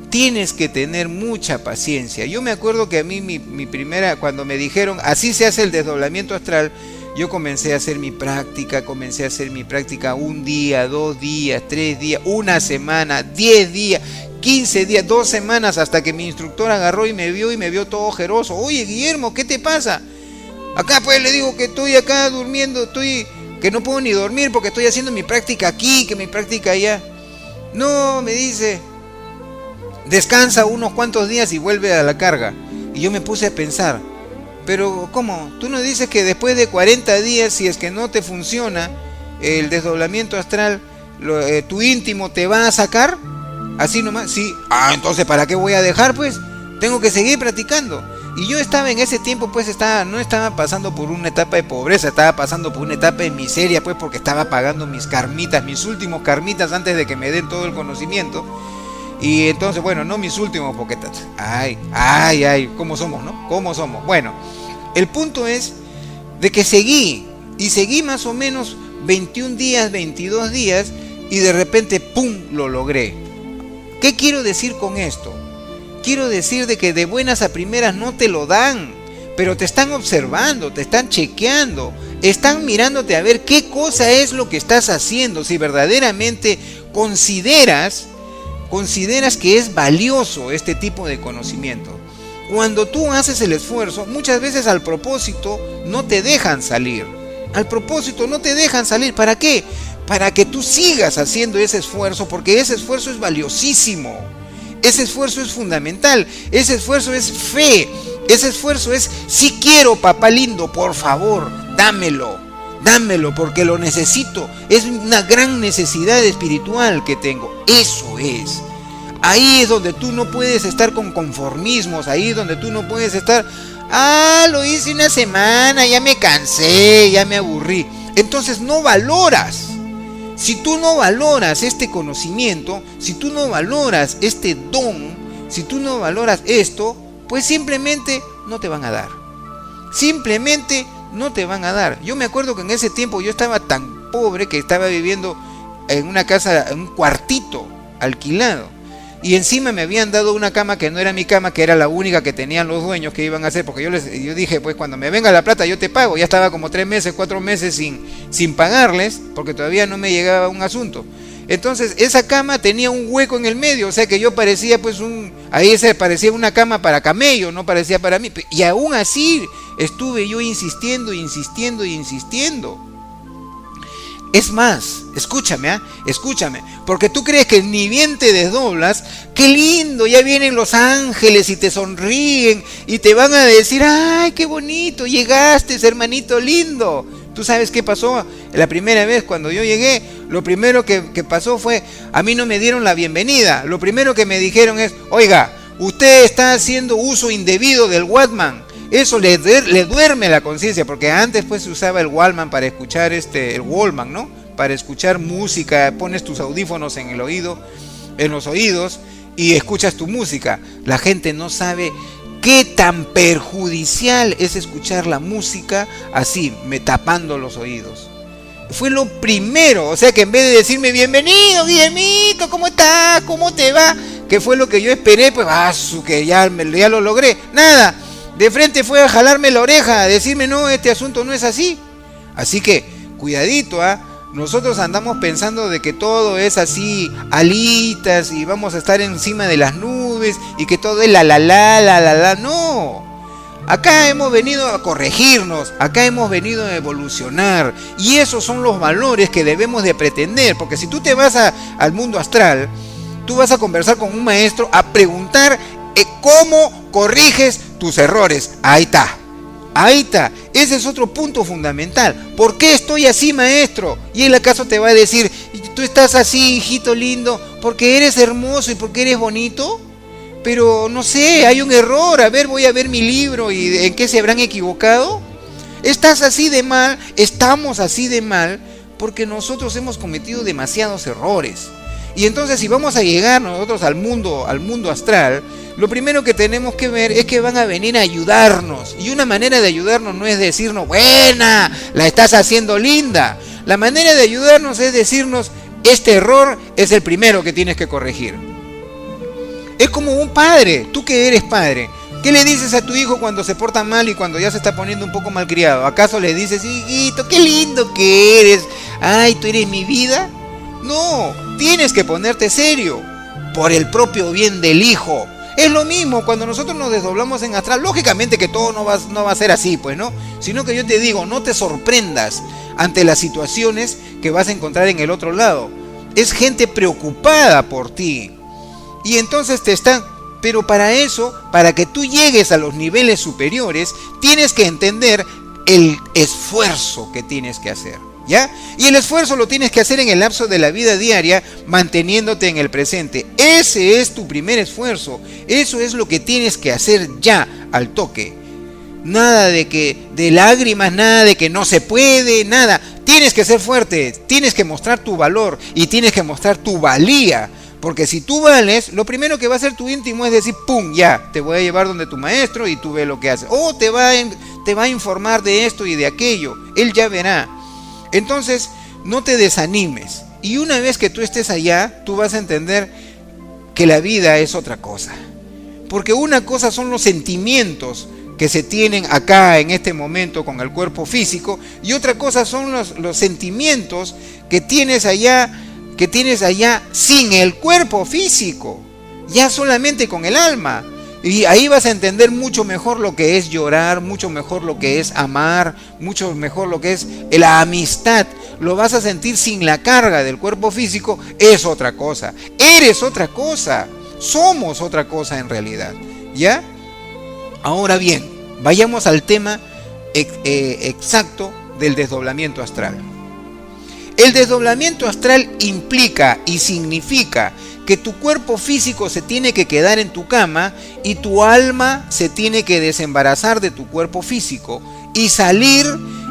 Tienes que tener mucha paciencia. Yo me acuerdo que a mí mi primera, cuando me dijeron, así se hace el desdoblamiento astral, yo comencé a hacer mi práctica, un día, 2 días, 3 días, una semana, 10 días, 15 días, 2 semanas, hasta que mi instructor agarró y me vio todo ojeroso. Oye, Guillermo, ¿qué te pasa? Acá pues le digo que estoy acá durmiendo, que no puedo ni dormir porque estoy haciendo mi práctica aquí, que mi práctica allá. No, me dice, descansa unos cuantos días y vuelve a la carga. Y yo me puse a pensar, pero ¿cómo? ¿Tú no dices que después de 40 días, si es que no te funciona el desdoblamiento astral, tu íntimo te va a sacar? Así nomás, sí. Ah, entonces ¿para qué voy a dejar pues? Tengo que seguir practicando. Y yo estaba en ese tiempo pues no estaba pasando por una etapa de pobreza, estaba pasando por una etapa de miseria pues, porque estaba pagando mis karmitas, mis últimos karmitas antes de que me den todo el conocimiento. Y entonces, bueno, no mis últimos, porque ay, ¿cómo somos, no? ¿Cómo somos? Bueno, el punto es de que seguí más o menos 21 días, 22 días, y de repente, ¡pum!, lo logré. ¿Qué quiero decir con esto? Quiero decir de que de buenas a primeras no te lo dan, pero te están observando, te están chequeando, están mirándote a ver qué cosa es lo que estás haciendo, si verdaderamente consideras que es valioso este tipo de conocimiento. Cuando tú haces el esfuerzo, muchas veces al propósito no te dejan salir. ¿Para qué? Para que tú sigas haciendo ese esfuerzo, porque ese esfuerzo es valiosísimo. Ese esfuerzo es fundamental. Ese esfuerzo es fe. Ese esfuerzo es, si quiero, papá lindo, por favor, dámelo, porque lo necesito. Es una gran necesidad espiritual que tengo. Eso es. Ahí es donde tú no puedes estar con conformismos. Ahí es donde tú no puedes estar, lo hice una semana, ya me cansé, ya me aburrí. Entonces no valoras. Si tú no valoras este conocimiento, si tú no valoras este don, si tú no valoras esto, pues simplemente no te van a dar. Simplemente no te van a dar. Yo me acuerdo que en ese tiempo yo estaba tan pobre que estaba viviendo en una casa, en un cuartito alquilado. Y encima me habían dado una cama que no era mi cama, que era la única que tenían los dueños que iban a hacer, porque yo dije, pues cuando me venga la plata yo te pago. Ya estaba como 3 meses, 4 meses sin pagarles, porque todavía no me llegaba un asunto. Entonces esa cama tenía un hueco en el medio, o sea que yo parecía pues ahí se parecía una cama para camello, no parecía para mí. Y aún así estuve yo insistiendo. Es más, escúchame, porque tú crees que ni bien te desdoblas, qué lindo, ya vienen los ángeles y te sonríen y te van a decir, ay, qué bonito, llegaste, hermanito lindo. ¿Tú sabes qué pasó? La primera vez cuando yo llegué, lo primero que pasó fue, a mí no me dieron la bienvenida. Lo primero que me dijeron es, oiga, usted está haciendo uso indebido del Walkman. Eso le duerme la conciencia, porque antes pues se usaba el Walkman para escuchar el Walkman, ¿no? Para escuchar música, pones tus audífonos en los oídos y escuchas tu música. La gente no sabe qué tan perjudicial es escuchar la música así, me tapando los oídos. Fue lo primero, o sea que en vez de decirme bienvenido, Guillermito, ¿cómo estás? ¿Cómo te va? Que fue lo que yo esperé, pues que ya lo logré. Nada. De frente fue a jalarme la oreja, a decirme, no, este asunto no es así. Así que, cuidadito, nosotros andamos pensando de que todo es así, alitas, y vamos a estar encima de las nubes, y que todo es la. No. Acá hemos venido a corregirnos, acá hemos venido a evolucionar, y esos son los valores que debemos de pretender, porque si tú te vas al mundo astral, tú vas a conversar con un maestro, a preguntar cómo corriges tus errores. Ahí está. Ahí está, ese es otro punto fundamental. ¿Por qué estoy así, maestro? Y él acaso te va a decir, tú estás así, hijito lindo, porque eres hermoso y porque eres bonito. Pero no sé, hay un error. A ver, voy a ver mi libro y en qué se habrán equivocado. Estás así de mal, estamos así de mal, porque nosotros hemos cometido demasiados errores. Y entonces si vamos a llegar nosotros al mundo astral, lo primero que tenemos que ver es que van a venir a ayudarnos. Y una manera de ayudarnos no es decirnos, buena, la estás haciendo linda. La manera de ayudarnos es decirnos, este error es el primero que tienes que corregir. Es como un padre, tú que eres padre. ¿Qué le dices a tu hijo cuando se porta mal y cuando ya se está poniendo un poco malcriado? ¿Acaso le dices, hijito, qué lindo que eres? Ay, tú eres mi vida. No, tienes que ponerte serio, por el propio bien del hijo. Es lo mismo cuando nosotros nos desdoblamos en astral. Lógicamente que todo no va a ser así, pues, ¿no? Sino que yo te digo, no te sorprendas ante las situaciones que vas a encontrar en el otro lado. Es gente preocupada por ti. Y entonces pero para eso, para que tú llegues a los niveles superiores, tienes que entender el esfuerzo que tienes que hacer. ¿Ya? Y el esfuerzo lo tienes que hacer en el lapso de la vida diaria, manteniéndote en el presente. Ese es tu primer esfuerzo. Eso es lo que tienes que hacer ya, al toque. Nada de lágrimas, nada de que no se puede, nada. Tienes que ser fuerte, tienes que mostrar tu valor y tienes que mostrar tu valía. Porque si tú vales, lo primero que va a hacer tu íntimo es decir, pum, ya, te voy a llevar donde tu maestro y tú ves lo que hace. O te va a informar de esto y de aquello. Él ya verá. Entonces, no te desanimes. Y una vez que tú estés allá, tú vas a entender que la vida es otra cosa. Porque una cosa son los sentimientos que se tienen acá en este momento con el cuerpo físico, y otra cosa son los sentimientos que tienes allá sin el cuerpo físico, ya solamente con el alma. Y ahí vas a entender mucho mejor lo que es llorar, mucho mejor lo que es amar, mucho mejor lo que es la amistad. Lo vas a sentir sin la carga del cuerpo físico. Es otra cosa, eres otra cosa, somos otra cosa en realidad, ¿ya? Ahora bien, vayamos al tema exacto del desdoblamiento astral. El desdoblamiento astral implica y significa que tu cuerpo físico se tiene que quedar en tu cama y tu alma se tiene que desembarazar de tu cuerpo físico y salir,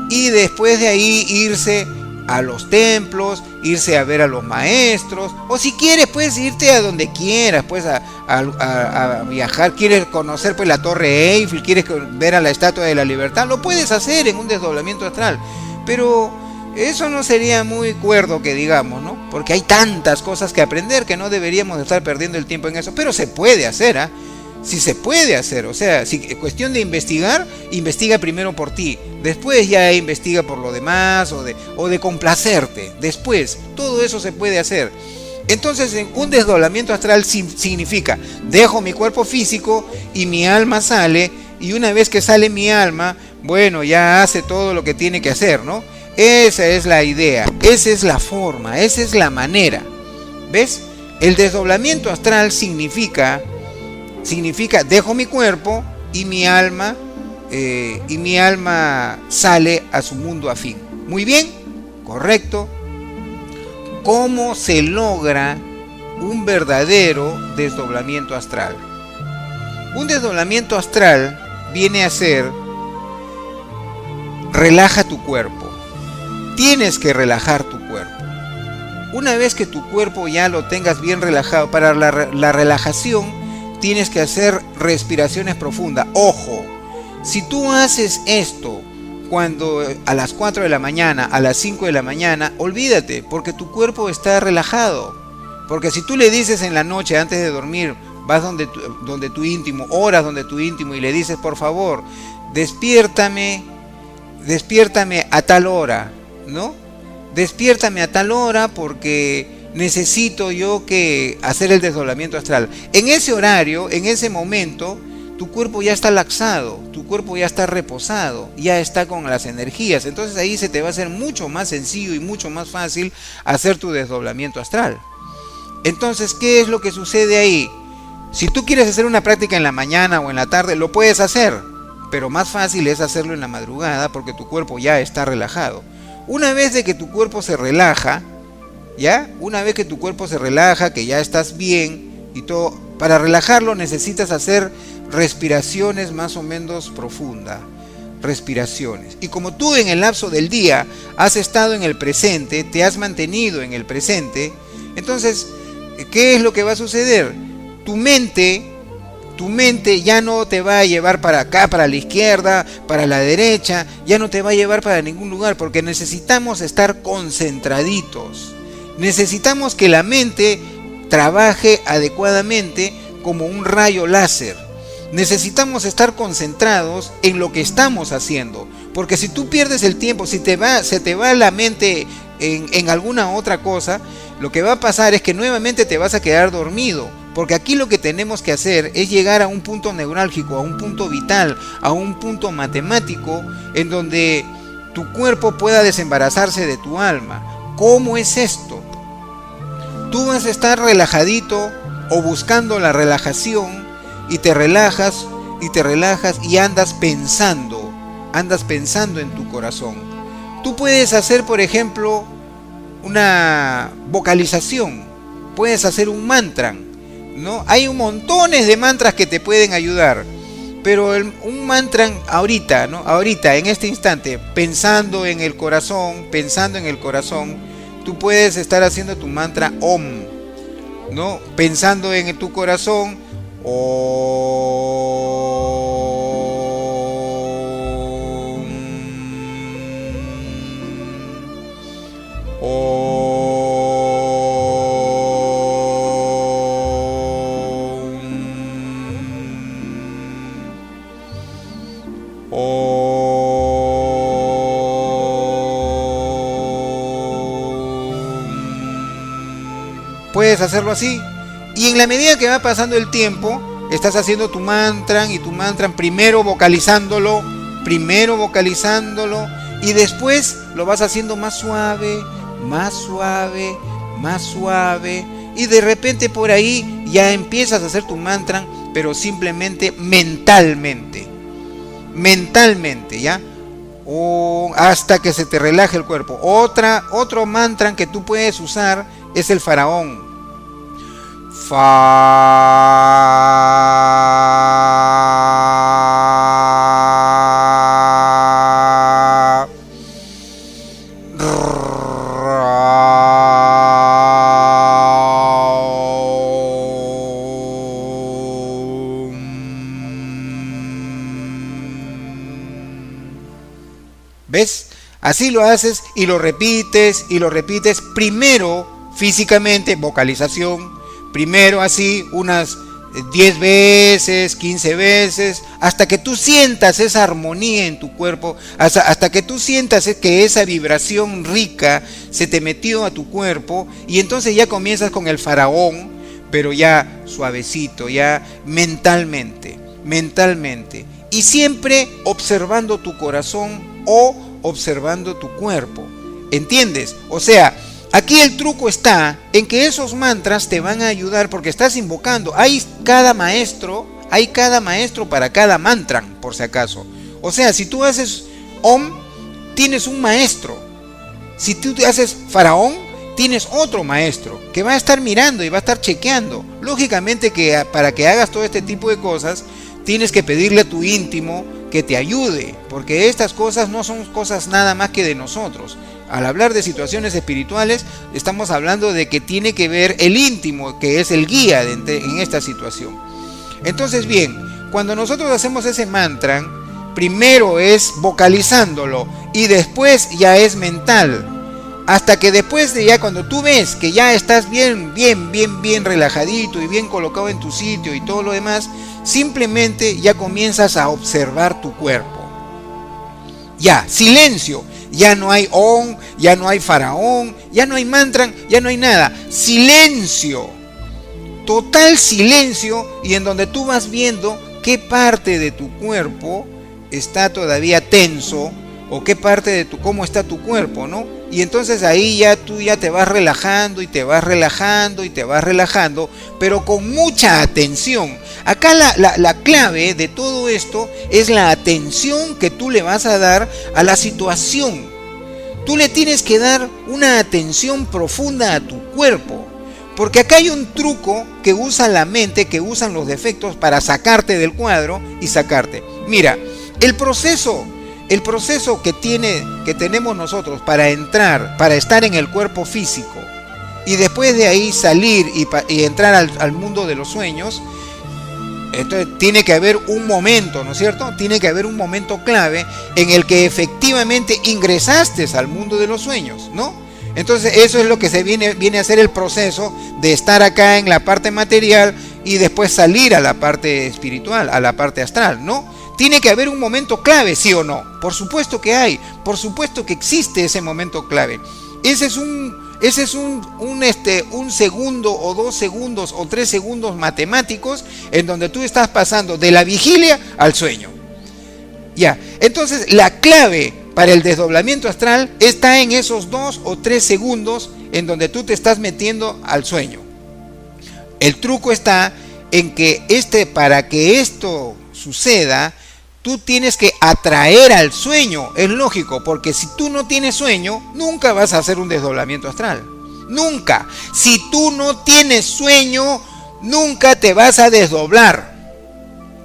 y después de ahí irse a los templos, irse a ver a los maestros, o si quieres puedes irte a donde quieras, pues a viajar. Quieres conocer pues la Torre Eiffel, quieres ver a la Estatua de la Libertad, lo puedes hacer en un desdoblamiento astral, pero eso no sería muy cuerdo que digamos, ¿no? Porque hay tantas cosas que aprender que no deberíamos estar perdiendo el tiempo en eso. Pero se puede hacer, ¿ah? Sí se puede hacer. O sea, si es cuestión de investigar, investiga primero por ti. Después ya investiga por lo demás o de complacerte. Después, todo eso se puede hacer. Entonces, un desdoblamiento astral significa, dejo mi cuerpo físico y mi alma sale. Y una vez que sale mi alma, bueno, ya hace todo lo que tiene que hacer, ¿no? Esa es la idea, esa es la forma, esa es la manera. ¿Ves? El desdoblamiento astral significa dejo mi cuerpo y mi alma sale a su mundo afín. Muy bien, correcto. ¿Cómo se logra un verdadero desdoblamiento astral? Un desdoblamiento astral viene a ser, relaja tu cuerpo. Tienes que relajar tu cuerpo. Una vez que tu cuerpo ya lo tengas bien relajado, para la relajación tienes que hacer respiraciones profundas. Ojo, si tú haces esto cuando a las 4 de la mañana, a las 5 de la mañana, olvídate, porque tu cuerpo está relajado. Porque si tú le dices en la noche antes de dormir, vas donde tu íntimo, oras donde tu íntimo y le dices, por favor, despiértame a tal hora, ¿no? Despiértame a tal hora porque necesito yo que hacer el desdoblamiento astral. En ese horario, en ese momento, tu cuerpo ya está laxado, tu tu cuerpo ya está reposado, ya está con las energías. Entonces ahí se te va a hacer mucho más sencillo y mucho más fácil hacer tu desdoblamiento astral. Entonces, ¿qué es lo que sucede ahí? Si tú quieres hacer una práctica en la mañana o en la tarde, lo puedes hacer, pero más fácil es hacerlo en la madrugada porque tu cuerpo ya está relajado. Una vez de que tu cuerpo se relaja, ¿ya? Una vez que tu cuerpo se relaja, que ya estás bien y todo, para relajarlo necesitas hacer respiraciones más o menos profundas. Respiraciones. Y como tú en el lapso del día has estado en el presente, te has mantenido en el presente, entonces, ¿qué es lo que va a suceder? Tu mente ya no te va a llevar para acá, para la izquierda, para la derecha, ya no te va a llevar para ningún lugar, porque necesitamos estar concentraditos. Necesitamos que la mente trabaje adecuadamente como un rayo láser. Necesitamos estar concentrados en lo que estamos haciendo, porque si tú pierdes el tiempo, si se te va la mente en alguna otra cosa, lo que va a pasar es que nuevamente te vas a quedar dormido, porque aquí lo que tenemos que hacer es llegar a un punto neurálgico, a un punto vital, a un punto matemático, en donde tu cuerpo pueda desembarazarse de tu alma. ¿Cómo es esto? Tú vas a estar relajadito o buscando la relajación y te relajas y andas pensando en tu corazón. Tú puedes hacer, por ejemplo, una vocalización, puedes hacer un mantra, ¿no? Hay un montones de mantras que te pueden ayudar, pero un mantra ahorita, ¿no? Ahorita, en este instante, pensando en el corazón, tú puedes estar haciendo tu mantra Om, ¿no? Pensando en tu corazón, puedes hacerlo así, y en la medida que va pasando el tiempo estás haciendo tu mantra y tu mantra primero vocalizándolo y después lo vas haciendo más suave, y de repente por ahí ya empiezas a hacer tu mantra, pero simplemente mentalmente, ¿ya? O hasta que se te relaje el cuerpo. Otro mantra que tú puedes usar es el faraón. ¿Ves? Así lo haces y lo repites primero físicamente, vocalización, primero así unas 10 veces, 15 veces, hasta que tú sientas esa armonía en tu cuerpo, hasta que tú sientas que esa vibración rica se te metió a tu cuerpo, y entonces ya comienzas con el faraón, pero ya suavecito, ya mentalmente, y siempre observando tu corazón o observando tu cuerpo. ¿Entiendes? O sea, aquí el truco está en que esos mantras te van a ayudar porque estás invocando. Hay cada maestro para cada mantra, por si acaso. O sea, si tú haces Om, tienes un maestro. Si tú haces Faraón, tienes otro maestro que va a estar mirando y va a estar chequeando. Lógicamente que para que hagas todo este tipo de cosas, tienes que pedirle a tu íntimo que te ayude, porque estas cosas no son cosas nada más que de nosotros. Al hablar de situaciones espirituales, estamos hablando de que tiene que ver el íntimo, que es el guía en esta situación. Entonces, bien, cuando nosotros hacemos ese mantra, primero es vocalizándolo y después ya es mental. Hasta que después de ya cuando tú ves que ya estás bien relajadito y bien colocado en tu sitio y todo lo demás, simplemente ya comienzas a observar tu cuerpo. Ya, silencio. Ya no hay Om, ya no hay faraón, ya no hay mantra, ya no hay nada. Silencio. Total silencio, y en donde tú vas viendo qué parte de tu cuerpo está todavía tenso, o qué parte de cómo está tu cuerpo, ¿no? Y entonces ahí ya tú ya te vas relajando y te vas relajando y te vas relajando, pero con mucha atención. Acá la clave de todo esto es la atención que tú le vas a dar a la situación. Tú le tienes que dar una atención profunda a tu cuerpo, porque acá hay un truco que usa la mente, que usan los defectos para sacarte del cuadro y sacarte. Mira, el proceso que tenemos nosotros para estar en el cuerpo físico y después de ahí salir y entrar al mundo de los sueños, entonces tiene que haber un momento, ¿no es cierto? Tiene que haber un momento clave en el que efectivamente ingresaste al mundo de los sueños, ¿no? Entonces eso es lo que viene a ser el proceso de estar acá en la parte material y después salir a la parte espiritual, a la parte astral, ¿no? Tiene que haber un momento clave, ¿sí o no? Por supuesto que hay, por supuesto que existe ese momento clave. Ese es un segundo o 2 segundos o 3 segundos matemáticos en donde tú estás pasando de la vigilia al sueño. Ya, entonces la clave para el desdoblamiento astral está en esos 2 o 3 segundos en donde tú te estás metiendo al sueño. El truco está en que para que esto suceda, tú tienes que atraer al sueño. Es lógico, porque si tú no tienes sueño, nunca vas a hacer un desdoblamiento astral. Nunca. Si tú no tienes sueño, nunca te vas a desdoblar.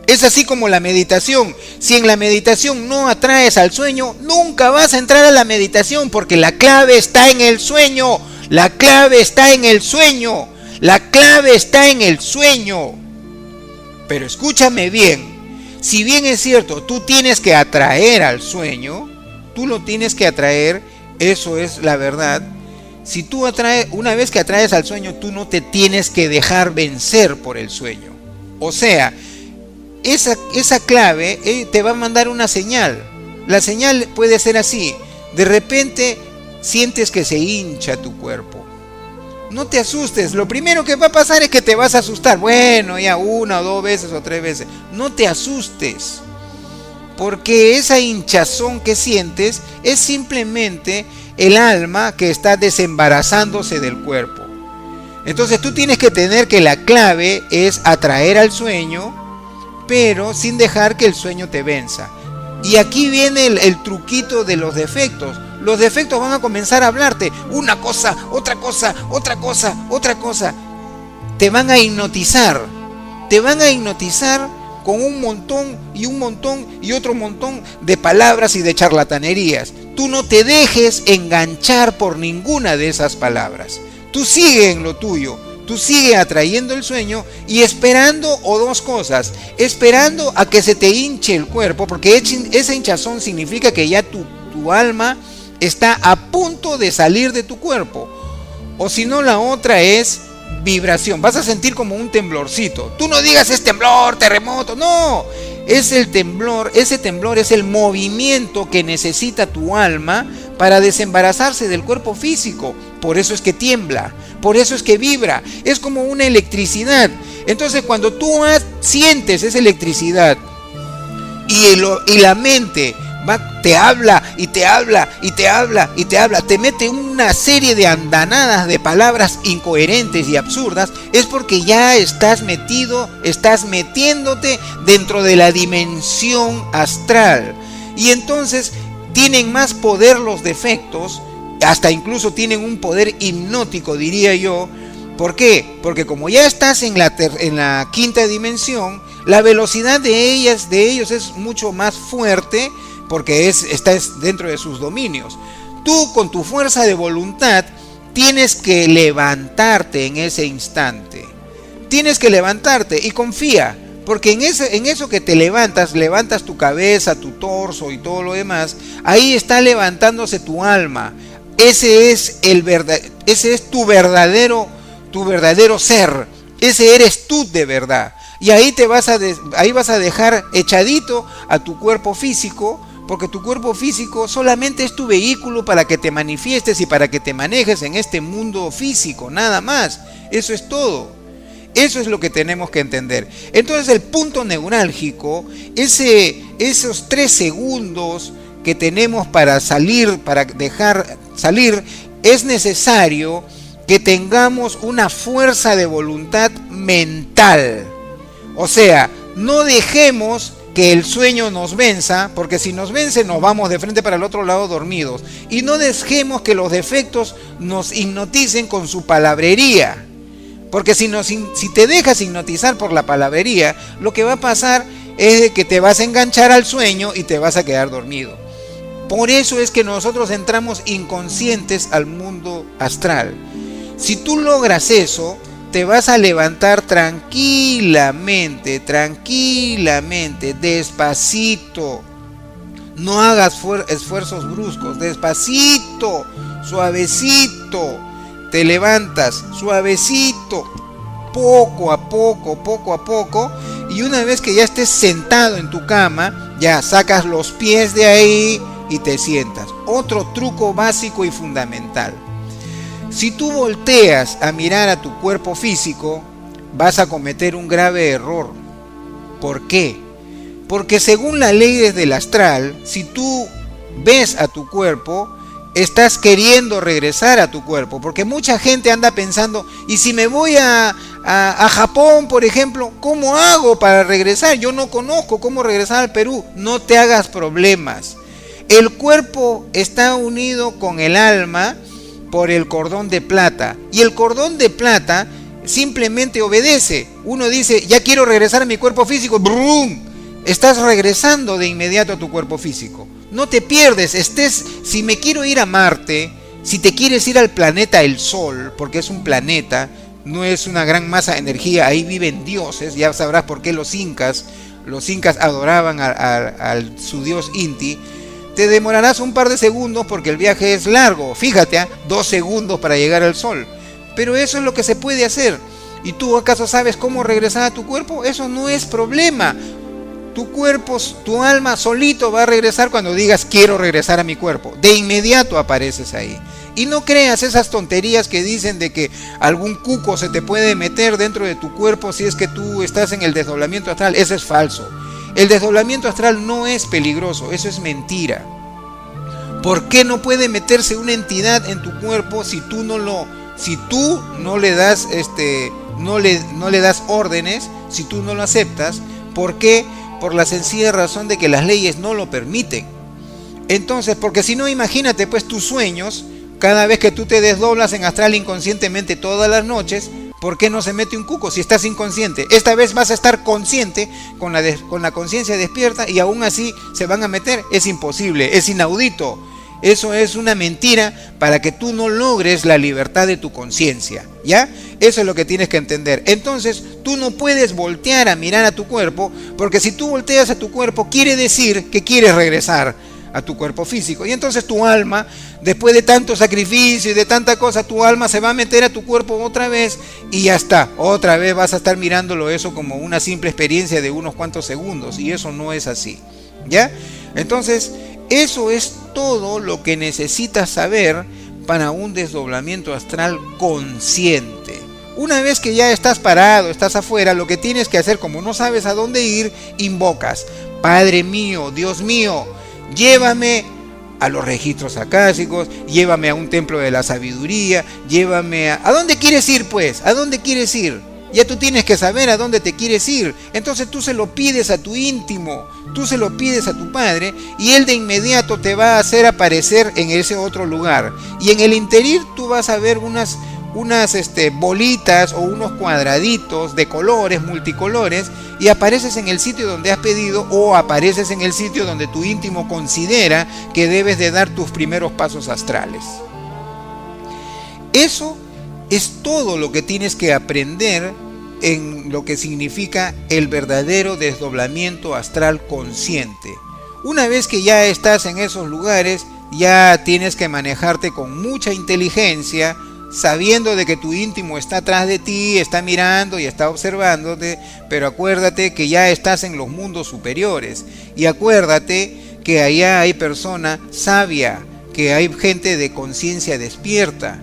Es así como la meditación. Si en la meditación no atraes al sueño, nunca vas a entrar a la meditación, porque la clave está en el sueño. La clave está en el sueño. La clave está en el sueño. Pero escúchame bien. Si bien es cierto, tú tienes que atraer al sueño, tú lo tienes que atraer, eso es la verdad. Si tú una vez que atraes al sueño, tú no te tienes que dejar vencer por el sueño. O sea, esa clave te va a mandar una señal. La señal puede ser así: de repente sientes que se hincha tu cuerpo. No te asustes, lo primero que va a pasar es que te vas a asustar. Bueno, ya 1 o 2 veces o 3 veces. No te asustes, porque esa hinchazón que sientes es simplemente el alma que está desembarazándose del cuerpo. Entonces tú tienes que tener que la clave es atraer al sueño, pero sin dejar que el sueño te venza. Y aquí viene el truquito de los defectos. Los defectos van a comenzar a hablarte una cosa, otra cosa, otra cosa, otra cosa. Te van a hipnotizar. Te van a hipnotizar con un montón y otro montón de palabras y de charlatanerías. Tú no te dejes enganchar por ninguna de esas palabras. Tú sigue en lo tuyo. Tú sigue atrayendo el sueño y esperando, o 2 cosas, esperando a que se te hinche el cuerpo, porque esa hinchazón significa que ya tu alma está a punto de salir de tu cuerpo. O si no, la otra es vibración. Vas a sentir como un temblorcito. Tú no digas es temblor, terremoto, no. Es el temblor, ese temblor es el movimiento que necesita tu alma para desembarazarse del cuerpo físico. Por eso es que tiembla, por eso es que vibra. Es como una electricidad. Entonces cuando tú sientes esa electricidad y la mente te habla y te habla y te habla y te habla, te mete una serie de andanadas de palabras incoherentes y absurdas, es porque ya estás metiéndote dentro de la dimensión astral. Y entonces tienen más poder los defectos, hasta incluso tienen un poder hipnótico, diría yo. ¿Por qué? Porque como ya estás en la quinta dimensión, la velocidad de ellos es mucho más fuerte, porque estás dentro de sus dominios. Tú, con tu fuerza de voluntad, tienes que levantarte en ese instante. Tienes que levantarte y confía, porque en eso que te levantas tu cabeza, tu torso y todo lo demás. Ahí está levantándose tu alma. Ese es tu verdadero ser. Ese eres tú de verdad. Y ahí vas a dejar echadito a tu cuerpo físico, porque tu cuerpo físico solamente es tu vehículo para que te manifiestes y para que te manejes en este mundo físico, nada más. Eso es todo. Eso es lo que tenemos que entender. Entonces el punto neurálgico, esos 3 segundos que tenemos para salir, para dejar salir, es necesario que tengamos una fuerza de voluntad mental. O sea, no dejemos que el sueño nos venza, porque si nos vence nos vamos de frente para el otro lado dormidos. Y no dejemos que los defectos nos hipnoticen con su palabrería. Porque si te dejas hipnotizar por la palabrería, lo que va a pasar es de que te vas a enganchar al sueño y te vas a quedar dormido. Por eso es que nosotros entramos inconscientes al mundo astral. Si tú logras eso, te vas a levantar tranquilamente, despacito. No hagas esfuerzos bruscos, despacito, suavecito. Te levantas suavecito, poco a poco, y una vez que ya estés sentado en tu cama, ya sacas los pies de ahí y te sientas. Otro truco básico y fundamental. Si tú volteas a mirar a tu cuerpo físico, vas a cometer un grave error. ¿Por qué? Porque según las leyes del astral, si tú ves a tu cuerpo, estás queriendo regresar a tu cuerpo, porque mucha gente anda pensando, y si me voy a Japón, por ejemplo, ¿cómo hago para regresar? Yo no conozco cómo regresar al Perú. No te hagas problemas. El cuerpo está unido con el alma por el cordón de plata, y el cordón de plata simplemente obedece. Uno dice, ya quiero regresar a mi cuerpo físico, ¡brum! Estás regresando de inmediato a tu cuerpo físico. No te pierdes, si me quiero ir a Marte, si te quieres ir al planeta El Sol, porque es un planeta, no es una gran masa de energía, ahí viven dioses, ya sabrás por qué los incas adoraban a su dios Inti. Te demorarás un par de segundos porque el viaje es largo, fíjate, 2 segundos para llegar al Sol, pero eso es lo que se puede hacer. ¿Y tú acaso sabes cómo regresar a tu cuerpo? Eso no es problema. Tu cuerpo, tu alma solito va a regresar cuando digas quiero regresar a mi cuerpo. De inmediato apareces ahí. Y no creas esas tonterías que dicen de que algún cuco se te puede meter dentro de tu cuerpo si es que tú estás en el desdoblamiento astral. Eso es falso. El desdoblamiento astral no es peligroso, eso es mentira. ¿Por qué no puede meterse una entidad en tu cuerpo si tú no le das no le das órdenes, si tú no lo aceptas? ¿Por qué? Por la sencilla razón de que las leyes no lo permiten. Entonces, porque si no, imagínate pues tus sueños, cada vez que tú te desdoblas en astral inconscientemente todas las noches, ¿por qué no se mete un cuco si estás inconsciente? Esta vez vas a estar consciente, con la conciencia despierta, y aún así se van a meter. Es imposible, es inaudito. Eso es una mentira para que tú no logres la libertad de tu conciencia, ¿ya? Eso es lo que tienes que entender. Entonces, tú no puedes voltear a mirar a tu cuerpo, porque si tú volteas a tu cuerpo, quiere decir que quieres regresar a tu cuerpo físico. Y entonces tu alma, después de tanto sacrificio y de tanta cosa, tu alma se va a meter a tu cuerpo otra vez y ya está. Otra vez vas a estar mirándolo eso como una simple experiencia de unos cuantos segundos, y eso no es así, ¿ya? Entonces, eso es todo lo que necesitas saber para un desdoblamiento astral consciente. Una vez que ya estás parado, estás afuera, lo que tienes que hacer, como no sabes a dónde ir, invocas: Padre mío, Dios mío, llévame a los registros acásicos, llévame a un templo de la sabiduría, llévame ¿A dónde quieres ir pues? ¿A dónde quieres ir? Ya tú tienes que saber a dónde te quieres ir. Entonces tú se lo pides a tu íntimo, tú se lo pides a tu padre, y él de inmediato te va a hacer aparecer en ese otro lugar. Y en el interior tú vas a ver unas bolitas o unos cuadraditos de colores, multicolores, y apareces en el sitio donde has pedido, o apareces en el sitio donde tu íntimo considera que debes de dar tus primeros pasos astrales. Eso es todo lo que tienes que aprender en lo que significa el verdadero desdoblamiento astral consciente. Una vez que ya estás en esos lugares, ya tienes que manejarte con mucha inteligencia, sabiendo de que tu íntimo está atrás de ti, está mirando y está observándote, pero acuérdate que ya estás en los mundos superiores, y acuérdate que allá hay persona sabia, que hay gente de conciencia despierta,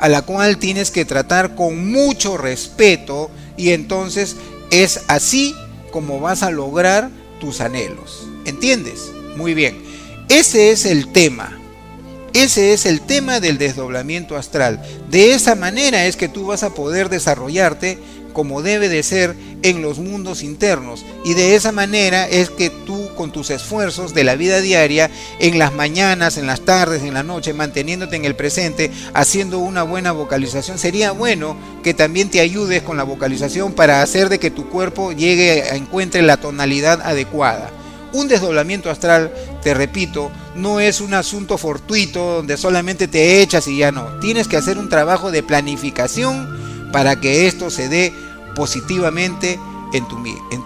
a la cual tienes que tratar con mucho respeto y entonces es así como vas a lograr tus anhelos. ¿Entiendes? Muy bien. Ese es el tema. Ese es el tema del desdoblamiento astral. De esa manera es que tú vas a poder desarrollarte como debe de ser en los mundos internos, y de esa manera es que tú, con tus esfuerzos de la vida diaria, en las mañanas, en las tardes, en la noche, manteniéndote en el presente, haciendo una buena vocalización, sería bueno que también te ayudes con la vocalización para hacer de que tu cuerpo encuentre la tonalidad adecuada. Un desdoblamiento astral, te repito, no es un asunto fortuito donde solamente te echas y ya no. Tienes que hacer un trabajo de planificación para que esto se dé positivamente en tu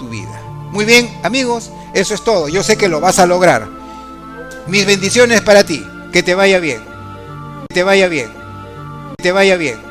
vida. Muy bien, amigos, eso es todo. Yo sé que lo vas a lograr. Mis bendiciones para ti. Que te vaya bien. Que te vaya bien. Que te vaya bien.